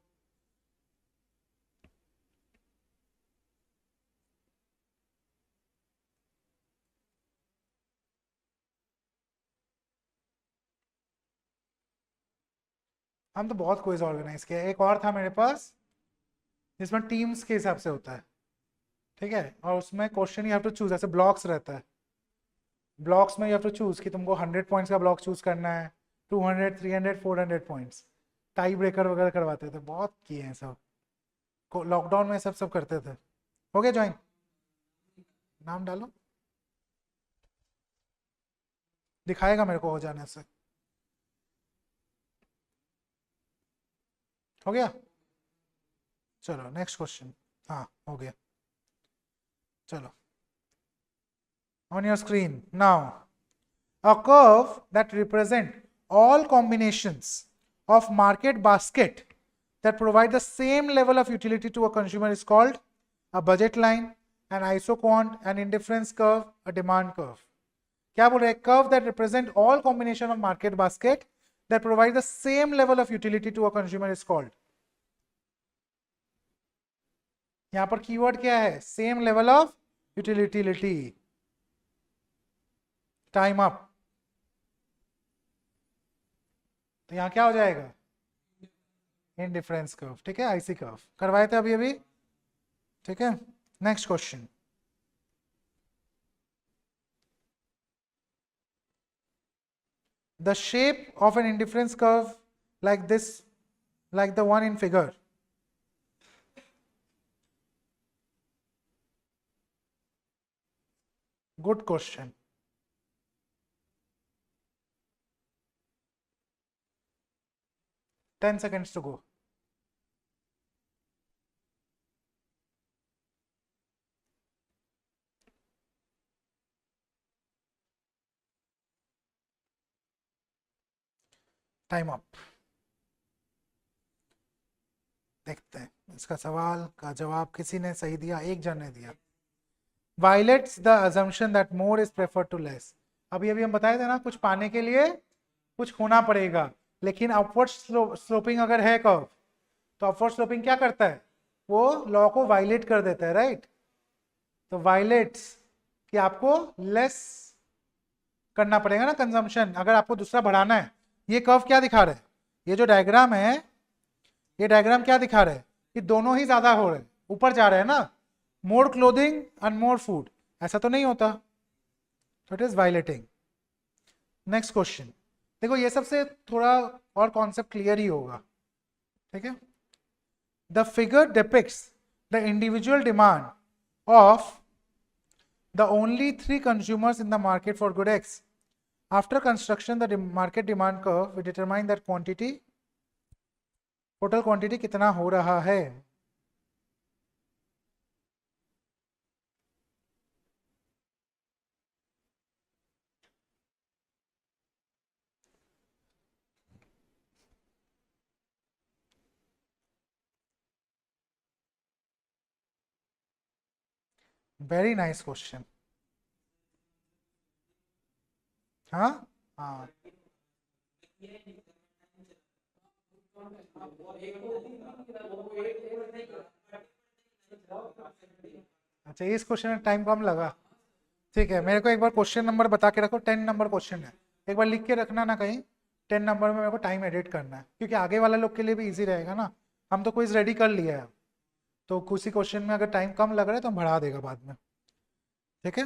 हम तो बहुत क्विज ऑर्गेनाइज किया। एक और था मेरे पास जिसमें टीम्स के हिसाब से होता है, ठीक है। और उसमें question you have to choose, ऐसे ब्लॉक्स रहता है। ब्लॉक्स में यू हैव टू चूज कि तुमको 100 पॉइंट्स का ब्लॉक चूज करना है, 200, 300, 400 पॉइंट्स। टाई ब्रेकर वगैरह करवाते थे, बहुत किए हैं सब। लॉकडाउन में सब करते थे। हो गया ज्वाइन, नाम डालो, दिखाएगा मेरे को हो जाने से। हो गया, चलो नेक्स्ट क्वेश्चन। हाँ हो गया, चलो on your screen now, a curve that represent all combinations of market basket that provide the same level of utility to a consumer is called a budget line, an isoquant, an indifference curve, a demand curve. क्या बोल रहे हैं, curve that represent all combination of market basket that provide the same level of utility to a consumer is called. यहां पर कीवर्ड क्या है, same level of utility. Time up. तो यहां क्या हो जाएगा, इंडिफरेंस कर्व। ठीक है, आईसी कर्व करवाए थे अभी अभी। ठीक है, next question. The shape of an indifference curve like this, like the one in figure. Good question. Ten seconds to go. Time up. देखते हैं इसका सवाल का जवाब किसी ने सही दिया, एक जन ने दिया। Violates the assumption that more is preferred to less. अभी अभी हम बताए थे ना, कुछ पाने के लिए कुछ खोना पड़ेगा, लेकिन अपवर्ड स्लोपिंग अगर है कर्व, तो अपवर्ड स्लोपिंग क्या करता है, वो लॉ को वायलेट कर देता है, राइट। तो वायलेट्स कि आपको लेस करना पड़ेगा ना कंजम्पशन, अगर आपको दूसरा बढ़ाना है। ये कर्व क्या दिखा रहा है, ये जो डायग्राम है, ये डायग्राम क्या दिखा रहा है कि दोनों ही ज्यादा हो रहे हैं, ऊपर जा रहे हैं ना, मोर क्लोथिंग एंड मोर फूड, ऐसा तो नहीं होता, तो it is violating. Next question देखो, ये सबसे थोड़ा और कॉन्सेप्ट क्लियर ही होगा। ठीक है, the figure depicts the individual demand of the only three consumers in the market for good X. After construction the market demand curve, we determine that quantity, total quantity कितना हो रहा है। Very nice question. हाँ हाँ, अच्छा इस क्वेश्चन में टाइम कम लगा। ठीक है, मेरे को एक बार क्वेश्चन नंबर बता के रखो, 10 नंबर क्वेश्चन है, एक बार लिख के रखना ना कहीं, 10 नंबर में मेरे को टाइम एडिट करना है, क्योंकि आगे वाले लोग के लिए भी इजी रहेगा ना। हम तो क्विज रेडी कर लिया है, तो किसी क्वेश्चन में अगर टाइम कम लग रहा है तो हम बढ़ा देगा बाद में। ठीक है,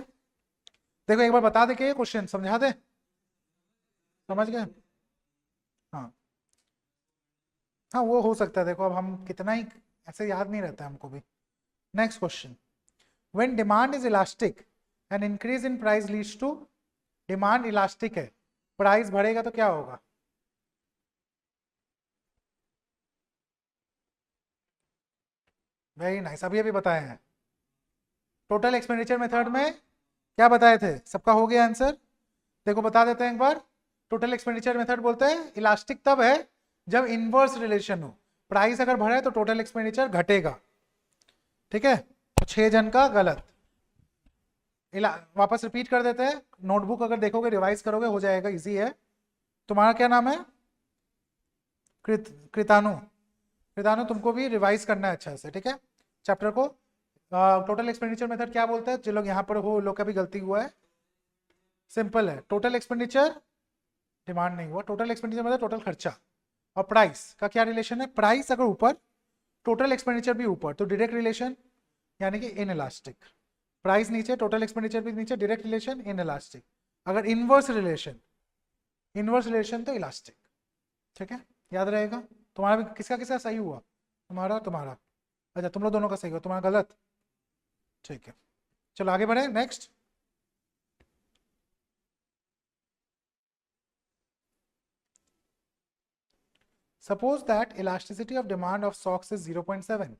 देखो एक बार बता दे के क्वेश्चन समझा दे, समझ गए। हाँ हाँ, वो हो सकता है, देखो अब हम कितना ही, ऐसे याद नहीं रहता है हमको भी। Next question, when demand is elastic and increase in price leads to, demand elastic है, प्राइस बढ़ेगा तो क्या होगा, वेरी नाइस, अभी अभी बताए हैं। टोटल एक्सपेंडिचर मेथड में क्या बताए थे, सबका हो गया आंसर। देखो बता देते हैं एक बार, टोटल एक्सपेंडिचर मेथड बोलते हैं इलास्टिक तब है जब इनवर्स रिलेशन हो, प्राइस अगर बढ़े तो टोटल एक्सपेंडिचर घटेगा। ठीक है, तो 6 जन का गलत। वापस रिपीट कर देते हैं, नोटबुक अगर देखोगे रिवाइज करोगे हो जाएगा, इजी है। तुम्हारा क्या नाम है, कृतानु। कृतानु तुमको भी रिवाइज करना है अच्छा से, ठीक है, चैप्टर को। टोटल एक्सपेंडिचर मेथड क्या बोलता है, जो लोग यहाँ पर हो लोग का भी गलती हुआ है, सिंपल है, टोटल एक्सपेंडिचर, डिमांड नहीं हुआ, टोटल एक्सपेंडिचर मतलब टोटल खर्चा, और प्राइस का क्या रिलेशन है, प्राइस अगर ऊपर टोटल एक्सपेंडिचर भी ऊपर तो डायरेक्ट रिलेशन, यानी कि इन इलास्टिक। प्राइस नीचे टोटल एक्सपेंडिचर भी नीचे, डायरेक्ट रिलेशन इन इलास्टिक। अगर इनवर्स रिलेशन, इनवर्स रिलेशन तो इलास्टिक। ठीक है, याद रहेगा। तुम्हारा भी किसका किसका सही हुआ, तुम्हारा तुम्हारा, अच्छा तुम लोग दोनों का सही हुआ, तुम्हारा गलत। ठीक है, चलो आगे बढ़े, next. Suppose that elasticity of demand of socks is 0.7.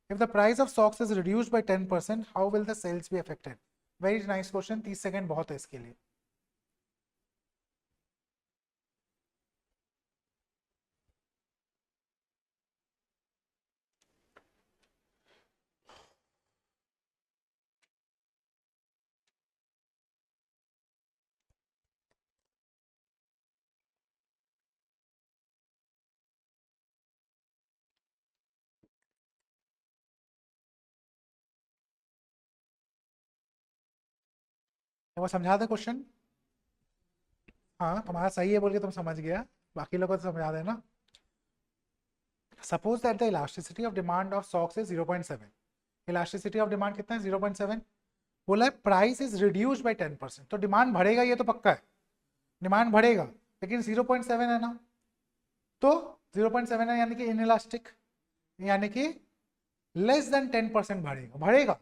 If the price of socks is reduced by 10%, how will the sales be affected? Very nice question, 30 second बहुत है इसके लिए। वो समझा दे क्वेश्चन। हाँ तुम्हारा सही है बोल के तुम समझ गया, बाकी लोगों को तो समझा देना। Suppose that the elasticity of demand of socks is 0.7। Elasticity of demand कितना है? 0.7। बोला है प्राइस इज रिड्यूस्ड बाय 10%, तो डिमांड बढ़ेगा, ये तो पक्का है, डिमांड बढ़ेगा, लेकिन 0.7 है ना, तो 0.7 है यानी कि इनइलास्टिक, यानी कि लेस देन 10% बढ़ेगा, बढ़ेगा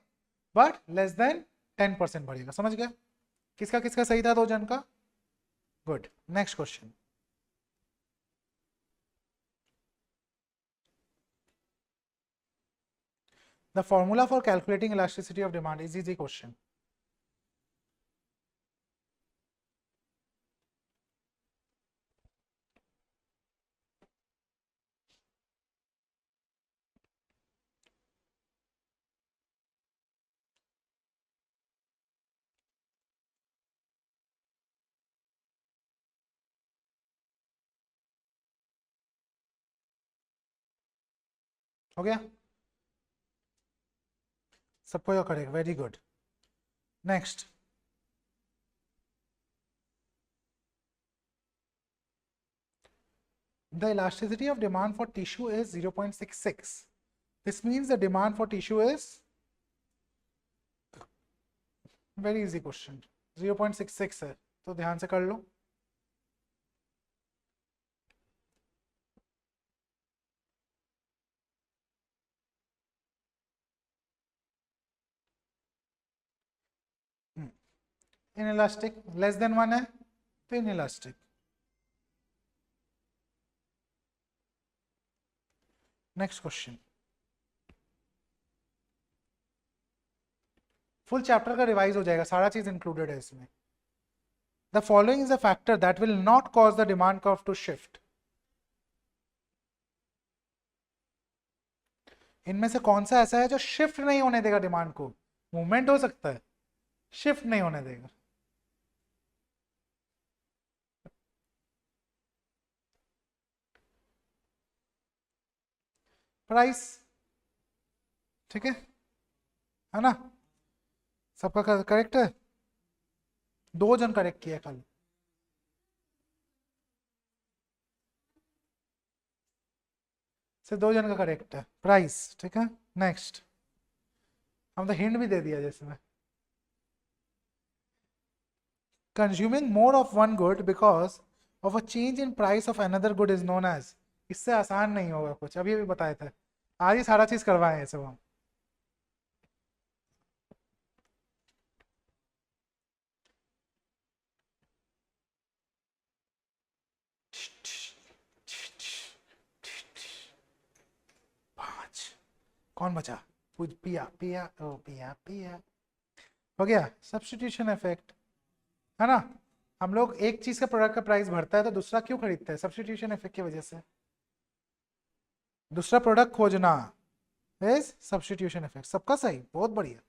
बट लेस देन 10% बढ़ेगा। समझ गए? किसका किसका सही था? 2 जन का। Good. Next question. The formula for calculating elasticity of demand is easy question. हो गया सबको? यो correct, very good. Next, the elasticity of demand for tissue is 0.66. This means the demand for tissue is very easy question, 0.66 है, तो ध्यान से कर लो। इनइलास्टिक लेस देन 1 है तो inelastic. Next question. Full chapter का रिवाइज हो जाएगा, सारा चीज इंक्लूडेड है इसमें। The following is a factor that will not cause the demand curve to shift. इनमें से कौन सा ऐसा है जो शिफ्ट नहीं होने देगा डिमांड को? मूवमेंट हो सकता है, शिफ्ट नहीं होने देगा। प्राइस। ठीक है ना? सबका करेक्ट है? 2 जन करेक्ट किया खाली। सिर्फ 2 जन का करेक्ट है, प्राइस। ठीक है। नेक्स्ट, हम तो हिंट भी दे दिया जैसे में। Consuming more of one good because of a change in price of another good is known as. इससे आसान नहीं होगा कुछ, अभी अभी बताए थे, आज ही सारा चीज करवाए हैं सब हम। कौन बचा? पिया पिया, ओ पिया पिया। हो गया सब्स्टिट्यूशन इफेक्ट, है ना? हम लोग एक चीज का प्रोडक्ट का प्राइस बढ़ता है तो दूसरा क्यों खरीदते हैं? सब्स्टिट्यूशन इफेक्ट की वजह से। दूसरा प्रोडक्ट खोजना इज सब्स्टिट्यूशन इफेक्ट। सबका सही, बहुत बढ़िया।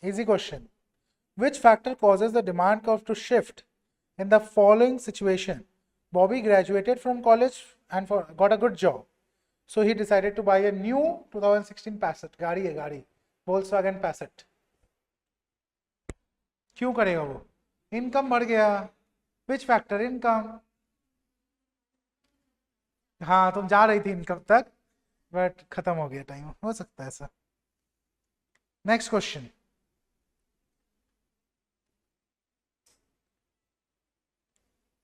Easy question. Which factor causes the demand curve to shift in the following situation? Bobby graduated from college and got a good job. So he decided to buy a new 2016 Passat. गाड़ी है गाड़ी, Volkswagen Passat. क्यों करेगा वो? इनकम बढ़ गया। Which factor? इनकम। हाँ तुम जा रही थी इनकम तक, बट खत्म हो गया टाइम, हो सकता है ऐसा। Next question.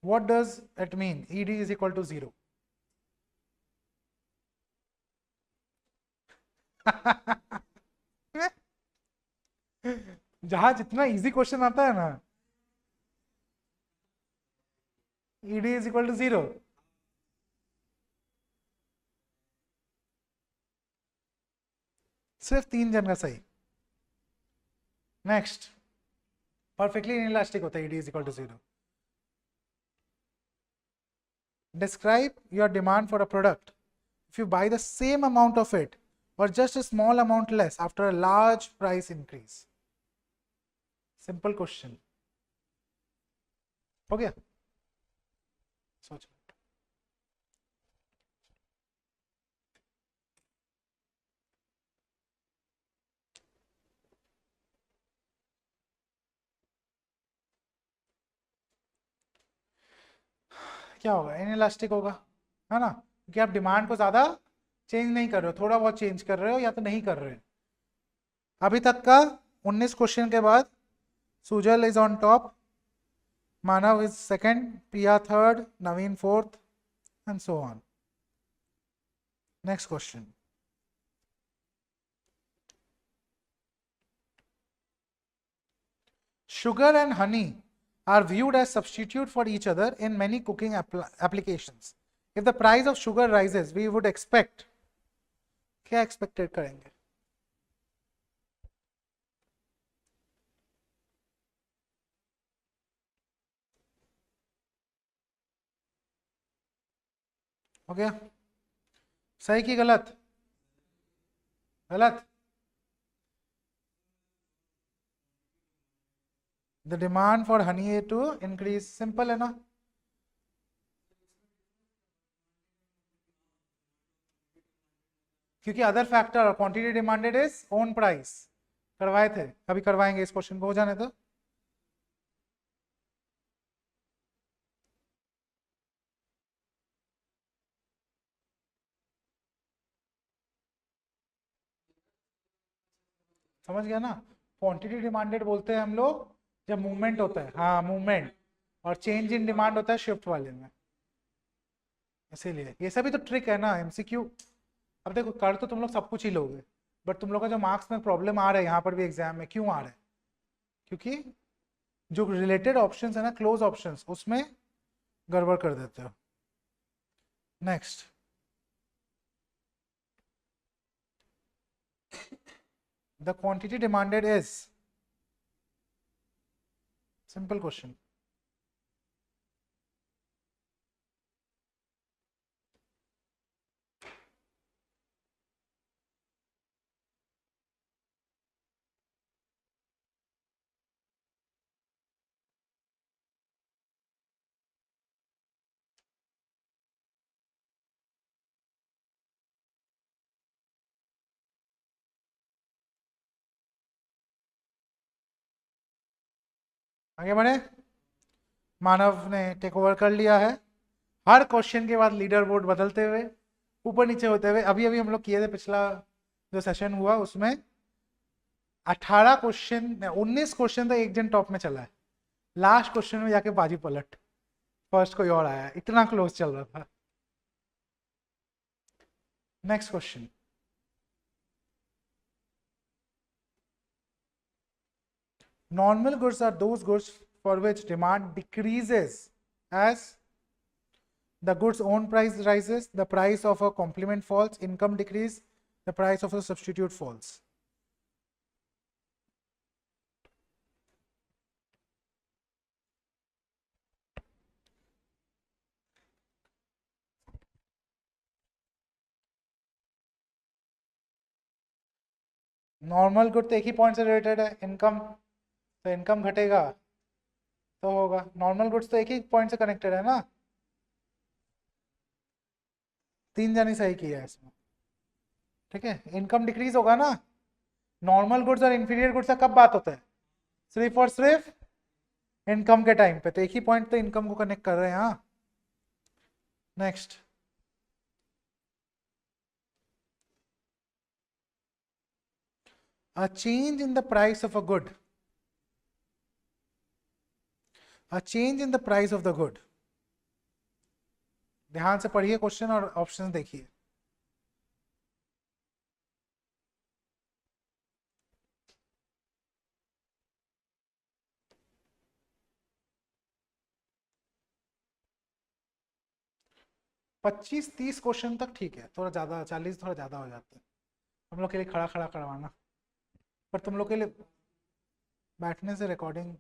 What does it mean? ED is equal to 0. जहां जितना इजी क्वेश्चन आता है ना, ED is equal to 0। सिर्फ 3 जन का सही। नेक्स्ट, परफेक्टली इनइलास्टिक होता है ED is equal to 0। Describe your demand for a product if you buy the same amount of it or just a small amount less after a large price increase? Simple question. हो गया? सोचो. क्या होगा? इनइलास्टिक होगा, है ना, क्योंकि आप डिमांड को ज्यादा चेंज नहीं कर रहे हो, थोड़ा बहुत चेंज कर रहे हो या तो नहीं कर रहे हो. अभी तक का 19 क्वेश्चन के बाद Sujal is on top, Manav is second, Piya third, Naveen fourth, and so on. Next question. Sugar and honey are viewed as substitute for each other in many cooking applications. If the price of sugar rises, we would expect, क्या expected करेंगे? हो गया? सही की गलत? गलत. The demand for honey to increase. Simple है ना? क्योंकि other factor quantity demanded is own price. करवाए थे, अभी करवाएंगे इस क्वेश्चन को, हो जाने तो. समझ गया ना? क्वांटिटी डिमांडेड बोलते हैं हम लोग जब मूवमेंट होता है, हाँ मूवमेंट, और चेंज इन डिमांड होता है शिफ्ट वाले में. इसीलिए ये सभी तो ट्रिक है ना, एमसीक्यू. अब देखो, कर तो तुम लोग सब कुछ ही लोगे, बट तुम लोग का जो मार्क्स में प्रॉब्लम आ रहा है यहाँ पर भी एग्जाम में, क्यों आ रहा है? क्योंकि जो रिलेटेड ऑप्शंस है ना, क्लोज ऑप्शंस, उसमें गड़बड़ कर देते हो. Next. The quantity demanded is, simple question. आगे बढ़े. मानव ने टेक ओवर कर लिया है, हर क्वेश्चन के बाद लीडर बोर्ड बदलते हुए, ऊपर नीचे होते हुए. अभी अभी हम लोग किए थे, पिछला जो सेशन हुआ उसमें 18 क्वेश्चन, 19 क्वेश्चन तो एक जन टॉप में चला है, लास्ट क्वेश्चन में जाके बाजी पलट, फर्स्ट कोई और आया, इतना क्लोज चल रहा था. Next question. Normal goods are those goods for which demand decreases as the goods own price rises, the price of a complement falls, income decrease, the price of a substitute falls. Normal good तो एक ही पॉइंट से रिलेटेड है, इनकम, तो इनकम घटेगा तो होगा. नॉर्मल गुड्स तो एक ही पॉइंट से कनेक्टेड है ना. 3 जानी सही किया है इसमें. ठीक है, इनकम डिक्रीज होगा ना. नॉर्मल गुड्स और इंफीरियर गुड्स का कब बात होता है? सिर्फ और सिर्फ इनकम के टाइम पे, तो एक ही पॉइंट तो इनकम को कनेक्ट कर रहे हैं. हाँ. Next. A change in the price of a good, a change in the price of the good. ध्यान से पढ़िए क्वेश्चन और ऑप्शन देखिए. पच्चीस 30 क्वेश्चन तक ठीक है, थोड़ा ज्यादा, 40 थोड़ा ज्यादा हो जाते हैं हम लोग के लिए खड़ा खड़ा करवाना, पर तुम लोग के लिए बैठने से रिकॉर्डिंग.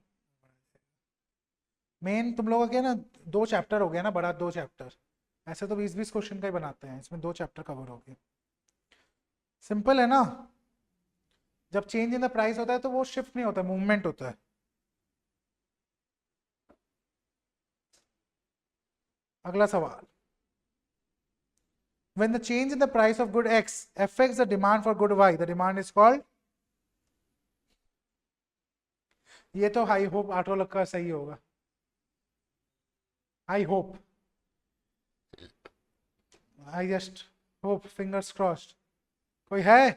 मेन तुम लोगों के ना 2 चैप्टर हो गया ना, बड़ा 2 चैप्टर. ऐसे तो 20-20 क्वेश्चन का ही बनाते हैं, इसमें 2 चैप्टर कवर हो गए. सिंपल है ना, जब चेंज इन द प्राइस होता है तो वो शिफ्ट नहीं होता, मूवमेंट होता है। अगला सवाल, when the change in the price of good X affects the demand for good Y, the demand is called, ये तो आई होप ऑटो लग का सही होगा, I hope, I just hope, fingers crossed. कोई है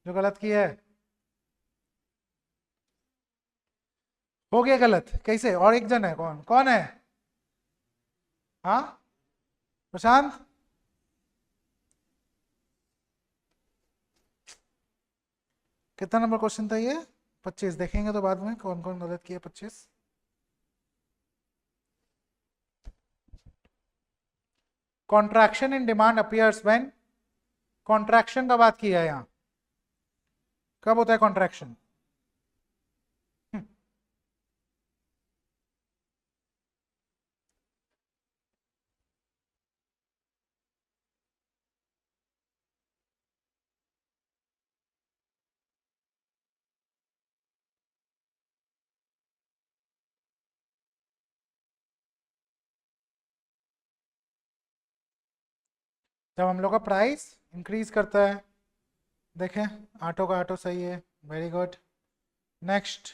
जो गलत किया है? हो गया गलत कैसे? और एक जन है, कौन कौन है? हाँ, प्रशांत। कितना नंबर क्वेश्चन था ये? 25। देखेंगे तो बाद में कौन कौन गलत किया। 25। Contraction in demand appears when, contraction का बात किया है यहाँ, कब होता है कॉन्ट्रैक्शन? जब हम लोग का प्राइस इंक्रीज करता है। देखें, ऑटो का ऑटो सही है, very good. Next,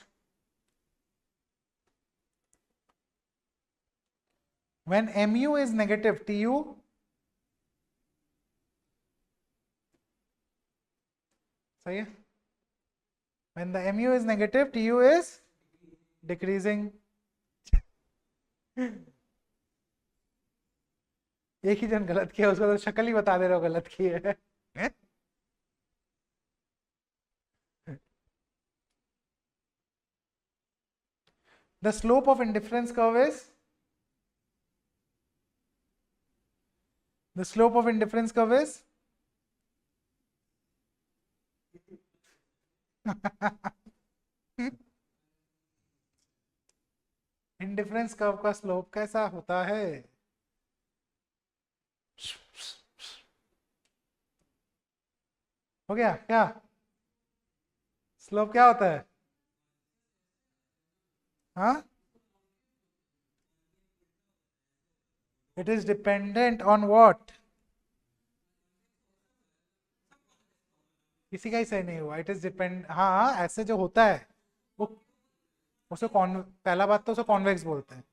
when mu is negative tu, सही है, when the mu is negative tu is decreasing। एक ही जन गलत किया, उसको तो शक्ल ही बता दे रहे हो गलत किए है। The slope of indifference curve is, the slope of indifference curve is indifference curve का स्लोप कैसा होता है? हो गया क्या? स्लोप क्या होता है? हाँ, it is dependent on what? किसी का ही सही नहीं हुआ, इट इज डिपेंड, हाँ हाँ, ऐसे जो होता है वो, उसे कॉन, पहला बात तो उसे कॉन्वेक्स बोलते हैं,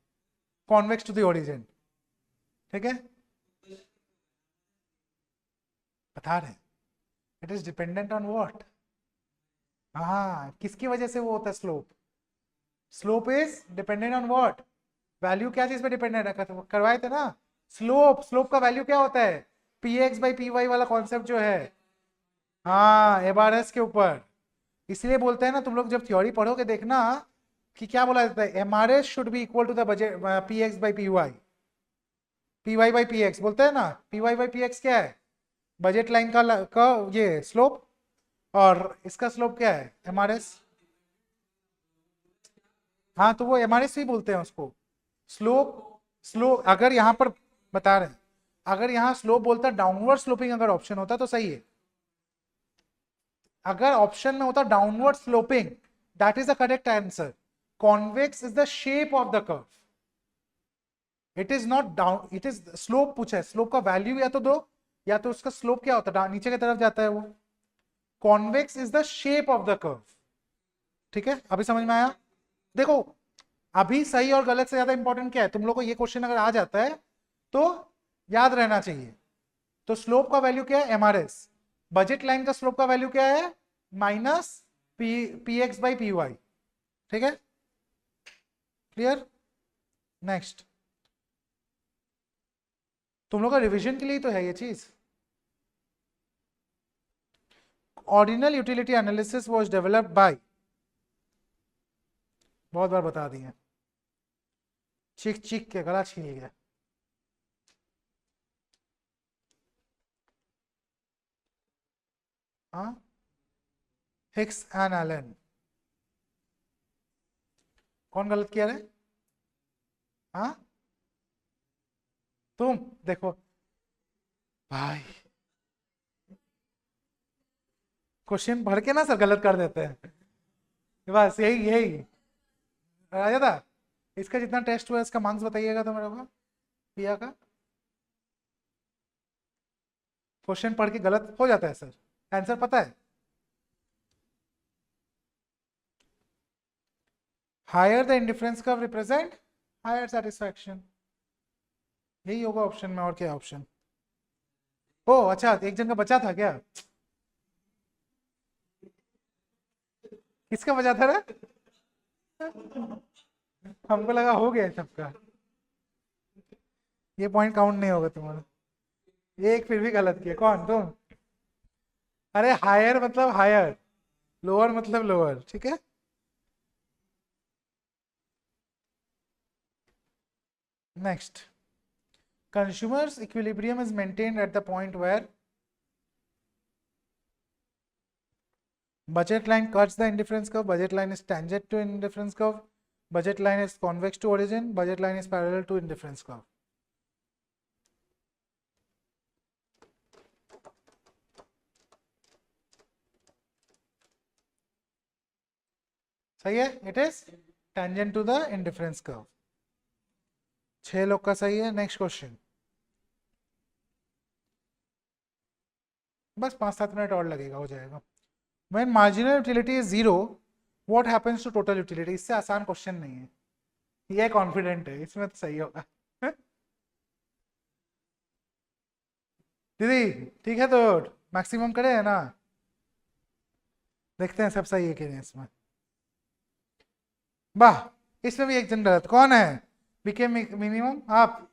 कॉन्वेक्स टू द ओरिजिन। ठीक है, बता रहे, it is dependent on what? हाँ, किसकी वजह से वो होता है slope? Slope is dependent on what? Value क्या चीज पे डिपेंडेंट है, करवाए थे ना। स्लोप, स्लोप का वैल्यू क्या होता है? P X by P Y वाला कॉन्सेप्ट जो है, हाँ, एमआरएस के ऊपर। इसलिए बोलते हैं ना, तुम लोग जब थ्योरी पढ़ोगे देखना कि क्या बोला जाता है, MRS should be equal to the budget P X by P Y, P Y by P X बोलते हैं ना। P Y by P X क्या है? बजट लाइन का ये स्लोप, और इसका स्लोप क्या है? एमआरएस। हाँ, तो वो एमआरएस ही बोलते हैं उसको। स्लोप, स्लोप अगर यहाँ पर बता रहे हैं, अगर यहाँ स्लोप बोलता डाउनवर्ड स्लोपिंग, अगर ऑप्शन होता तो सही है। अगर ऑप्शन में होता downward sloping, that is the correct answer. Convex is the shape of the curve, it is not down, it is slope पूछा है, स्लोप का वैल्यू या तो दो, या तो उसका स्लोप क्या होता है, नीचे की तरफ जाता है वो। Convex is the shape of the curve. ठीक है, अभी समझ में आया? देखो, अभी सही और गलत से ज्यादा इंपॉर्टेंट क्या है, तुम लोग को ये क्वेश्चन अगर आ जाता है तो याद रहना चाहिए। तो स्लोप का वैल्यू क्या है? एमआरएस। बजट लाइन का स्लोप का वैल्यू क्या है? Minus P X by P Y. ठीक है, क्लियर? नेक्स्ट, तुम लोग का रिवीजन के लिए तो है ये चीज। Ordinal utility analysis was developed by, बहुत बार बता दिए, चीख चीख के गला छीन गया। हाँ, हिक्स एंड एलन। कौन गलत किया रे? हाँ, तुम देखो भाई, क्वेश्चन पढ़ के ना सर गलत कर देते हैं, बस यही यही राजा था। इसका जितना टेस्ट हुआ इसका मार्क्स बताइएगा तो मेरे को पिया का। क्वेश्चन पढ़ के गलत हो जाता है सर, आंसर पता है। Higher the indifference curve represent higher satisfaction, यही होगा ऑप्शन में, और क्या ऑप्शन। ओ अच्छा, एक जन का बचा था क्या, किसका बचा था रे? हमको लगा हो गया सबका, ये पॉइंट काउंट नहीं होगा तुम्हारा, एक फिर भी गलत किया, कौन तुम? अरे हायर मतलब हायर, लोअर मतलब लोअर, ठीक है। Next, consumer's equilibrium is maintained at the point where budget line cuts the indifference curve, budget line is tangent to indifference curve, budget line is convex to origin, budget line is parallel to indifference curve. सही है, it is tangent to the indifference curve. 6 लोग का सही है। नेक्स्ट क्वेश्चन, बस 5-7 मिनट और लगेगा, हो जाएगा। When marginal utility is 0, what happens to total utility? इससे आसान क्वेश्चन नहीं है, ये कॉन्फिडेंट है, इसमें तो सही होगा। दीदी ठीक है, तो मैक्सिमम करे है ना, देखते हैं सब सही है कि नहीं इसमें। वाह, इसमें भी एक जन गलत, कौन है? बीके मिनिमम, आप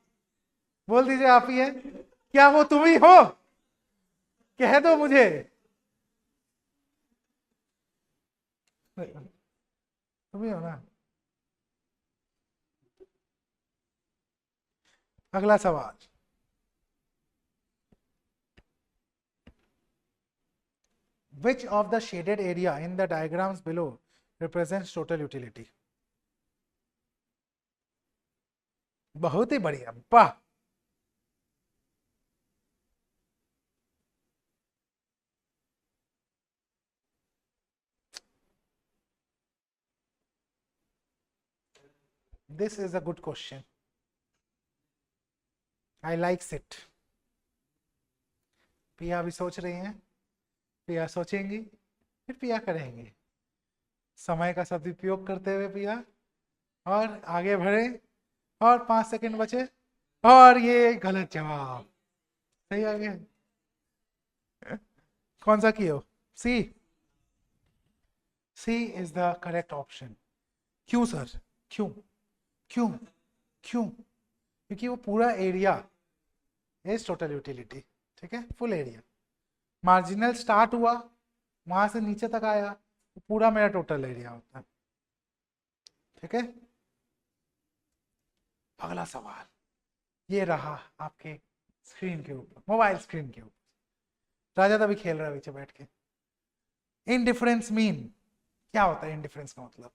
बोल दीजिए, आप ही है क्या? वो तुम ही हो, कह दो मुझे। तुम ही हो ना। अगला सवाल, which of the shaded area in the diagrams below represents total utility? बहुत ही बढ़िया, वाह। This is a good question. I likes it. पिया भी सोच रही हैं, पिया सोचेंगी फिर पिया करेंगे, समय का सदुपयोग करते हुए पिया, और आगे बढ़े, और 5 सेकंड बचे, और ये गलत जवाब। सही आ गया, कौन सा किए हो? सी, सी इज द करेक्ट ऑप्शन। क्यों सर, क्यों क्यों क्यों? क्योंकि वो पूरा एरिया इज टोटल यूटिलिटी, ठीक है, फुल एरिया। मार्जिनल स्टार्ट हुआ, वहां से नीचे तक आया, तो पूरा मेरा टोटल एरिया होता है, ठीक है। अगला सवाल ये रहा आपके स्क्रीन के ऊपर, मोबाइल स्क्रीन के ऊपर। राजा तभी खेल रहा है पीछे बैठ के। इनडिफरेंस मीन क्या होता है? इनडिफरेंस का मतलब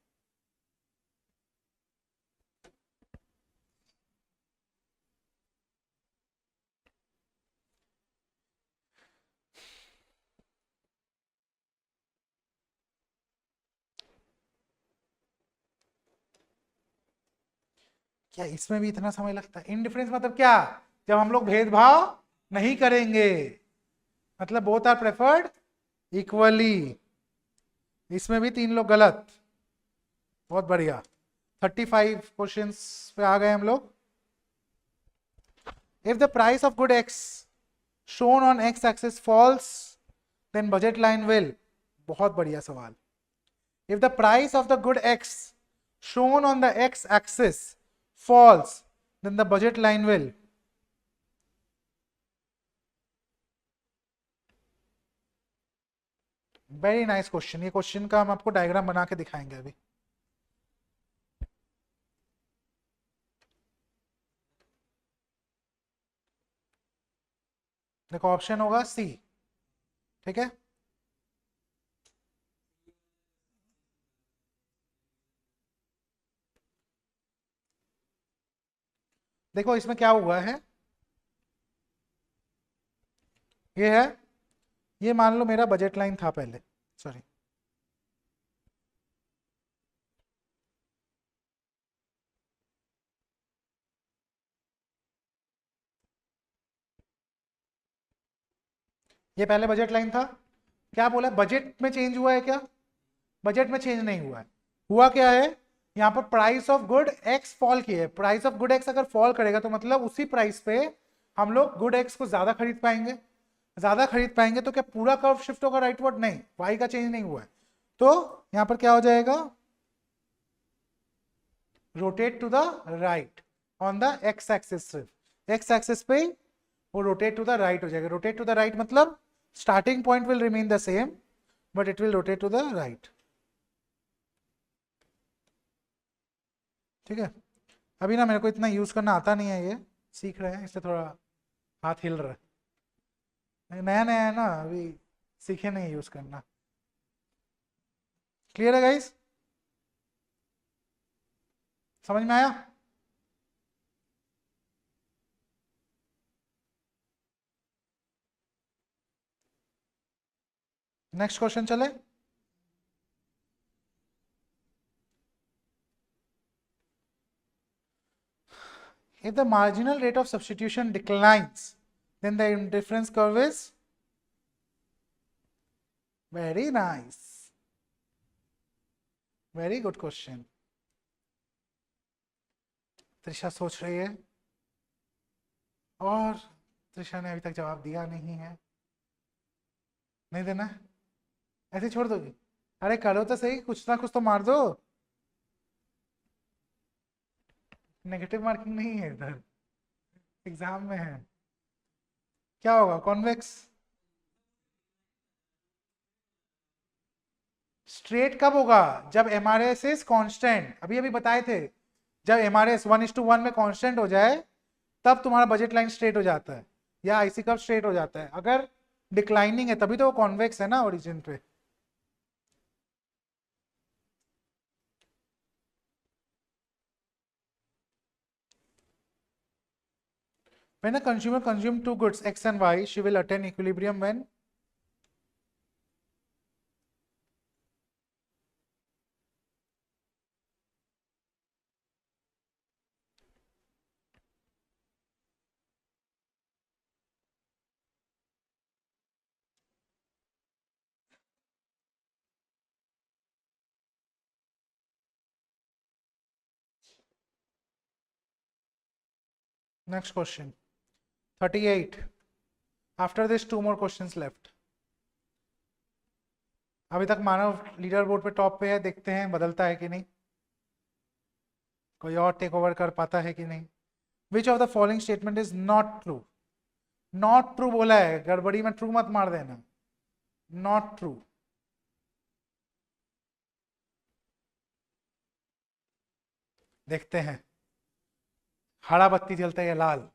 क्या? इसमें भी इतना समय लगता है? इनडिफरेंस मतलब क्या? जब हम लोग भेदभाव नहीं करेंगे, मतलब बोथ आर प्रेफर्ड इक्वली। इसमें भी 3 लोग गलत, बहुत बढ़िया। 35 क्वेश्चंस पे आ गए हम लोग। If the price of good x shown on x axis falls, then budget line will, बहुत बढ़िया सवाल। if the price of the good x shown on the x axis falls, then the budget line will, very nice question. ये क्वेश्चन का हम आपको डायग्राम बना के दिखाएंगे अभी। देखो ऑप्शन होगा सी, ठीक है। देखो इसमें क्या हुआ है, ये है, ये मान लो मेरा बजट लाइन था पहले, सॉरी, ये पहले बजट लाइन था। क्या बोला, बजट में चेंज हुआ है क्या? बजट में चेंज नहीं हुआ है। हुआ क्या है, यहाँ पर price of good x fall की है। प्राइस ऑफ गुड एक्स अगर फॉल करेगा तो मतलब उसी प्राइस पे हम लोग गुड एक्स को ज्यादा खरीद पाएंगे। ज्यादा खरीद पाएंगे तो क्या पूरा कर्व शिफ्ट होगा राइटवर्ड? नहीं, वाई का चेंज नहीं हुआ है। तो यहां पर क्या हो जाएगा, rotate to the right on the X axis. सिर्फ एक्स एक्सिस पे वो रोटेट टू द राइट हो जाएगा। रोटेट टू द राइट मतलब starting point will remain the same but it will rotate to the right. ठीक है, अभी ना मेरे को इतना यूज करना आता नहीं है, ये सीख रहे हैं, इससे थोड़ा हाथ हिल रहा है, नया नया है ना, अभी सीखे नहीं यूज करना। क्लियर है गाइस? समझ में आया? नेक्स्ट क्वेश्चन चले। If the marginal rate of substitution declines, then the indifference curve is very nice. Very good question. Trisha सोच रही है और त्रिशा ने अभी तक जवाब दिया नहीं है। नहीं देना है? ऐसे छोड़ दोगी? अरे करो तो सही, कुछ ना कुछ तो मार दो। नेगेटिव मार्किंग नहीं है इधर, एग्जाम में है। क्या होगा, कॉन्वेक्स? स्ट्रेट कब होगा? जब M R S is constant. अभी अभी बताए थे, जब एम आर एस 1:1 में कॉन्स्टेंट हो जाए तब तुम्हारा बजट लाइन स्ट्रेट हो जाता है या आईसी कर्व स्ट्रेट हो जाता है। अगर डिक्लाइनिंग है तभी तो वो कॉन्वेक्स है ना ओरिजिन पे। When a consumer consumes two goods X and Y, she will attain equilibrium when next question 38. After this, two more questions left. अभी तक मानव लीडर बोर्ड पे टॉप पे है, देखते हैं बदलता है कि नहीं, कोई और टेक ओवर कर पाता है कि नहीं। विच of the following statement is not true? Not true बोला है, गड़बड़ी में ट्रू मत मार देना। नॉट ट्रू, देखते हैं। हरा बत्ती जलता है लाल,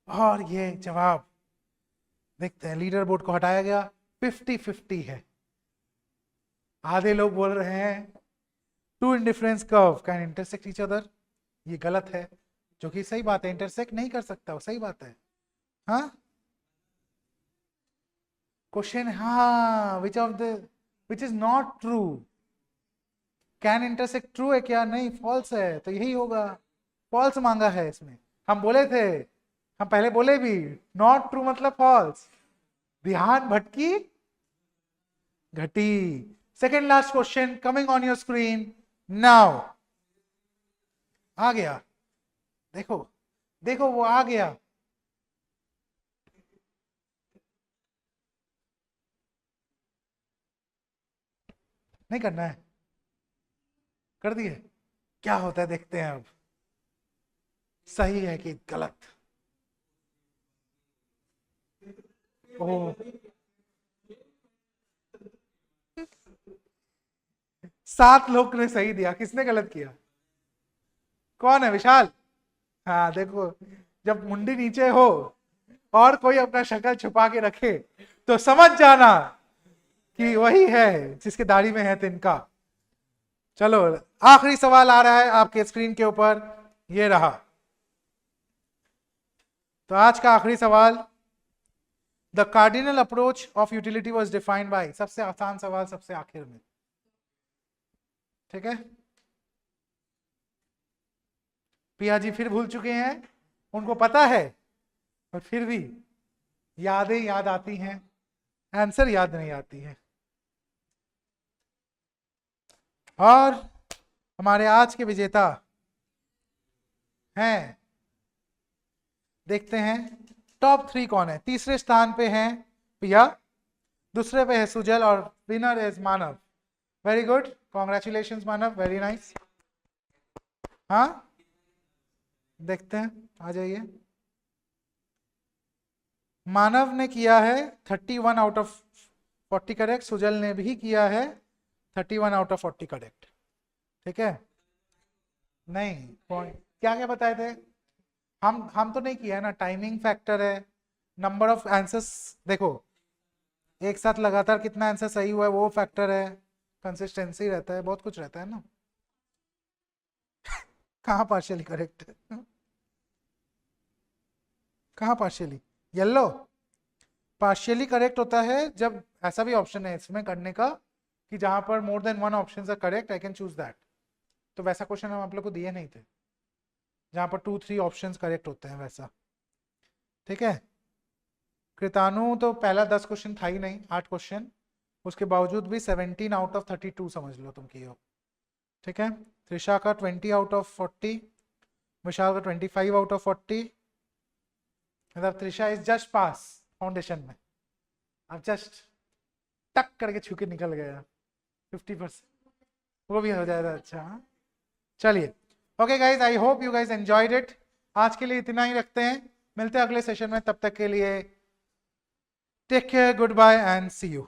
और ये जवाब देखते हैं। लीडर बोर्ड को हटाया गया, 50-50 है। आधे लोग बोल रहे हैं two indifference curve can intersect each other, ये गलत है, जो कि सही बात है, इंटरसेक्ट नहीं कर सकता, वो सही बात है। हाँ, क्वेश्चन, हाँ, विच of the which is not true, can intersect true है क्या? नहीं, फॉल्स है, तो यही होगा। फॉल्स मांगा है इसमें, हम बोले थे, हम पहले बोले भी, नॉट ट्रू मतलब फॉल्स। ध्यान भटकी घटी। Second last question coming on your screen now. आ गया, देखो देखो, वो आ गया। नहीं करना है, कर दिए? क्या होता है देखते हैं अब, सही है कि गलत। ओ, 7 लोग ने सही दिया, किसने गलत किया? कौन है? विशाल? हाँ देखो, जब मुंडी नीचे हो और कोई अपना शक्ल छुपा के रखे तो समझ जाना कि वही है जिसके दाढ़ी में है तिनका। चलो, आखिरी सवाल आ रहा है आपके स्क्रीन के ऊपर, ये रहा। तो आज का आखिरी सवाल, the cardinal approach of utility was defined by, सबसे आसान सवाल सबसे आखिर में, ठीक है। पिया जी फिर भूल चुके हैं, उनको पता है और फिर भी यादें याद आती हैं, आंसर याद नहीं आती है। और हमारे आज के विजेता हैं, देखते हैं टॉप 3 कौन है। तीसरे स्थान पे हैं पिया, दूसरे पे है सुजल और winner is Manav. Very good, congratulation Manav, very nice. हाँ देखते हैं, आ जाइए। मानव ने किया है 31 आउट ऑफ 40 करेक्ट, सुजल ने भी किया है 31 आउट ऑफ 40 करेक्ट, ठीक है। नहीं पॉइंट क्या क्या बताए थे, हम तो नहीं किया है ना, टाइमिंग फैक्टर है, नंबर ऑफ आंसर्स, देखो एक साथ लगातार कितना आंसर सही हुआ है वो फैक्टर है, कंसिस्टेंसी रहता है, बहुत कुछ रहता है ना। कहाँ पार्शियली करेक्ट है, कहाँ पार्शियली, येलो पार्शियली करेक्ट होता है जब ऐसा भी ऑप्शन है इसमें करने का कि जहां पर more than one option are correct, I can choose that. तो वैसा क्वेश्चन हम आप लोग को दिए नहीं थे जहां पर 2-3 ऑप्शंस करेक्ट होते हैं वैसा, ठीक है। कृतानु तो पहला 10 क्वेश्चन था ही नहीं, 8 क्वेश्चन, उसके बावजूद भी 17 आउट ऑफ 32 समझ लो तुम किए हो, ठीक है। त्रिशा का 20 आउट ऑफ 40, विशाल का 25 आउट ऑफ 40, मतलब Trisha is just pass foundation में, अब जस्ट टक करके छू के निकल गया 50%, वो भी हो जाएगा अच्छा। हाँ चलिए, okay guys, I hope you guys enjoyed it. आज के लिए इतना ही रखते हैं, मिलते हैं अगले सेशन में, तब तक के लिए take care, goodbye and see you.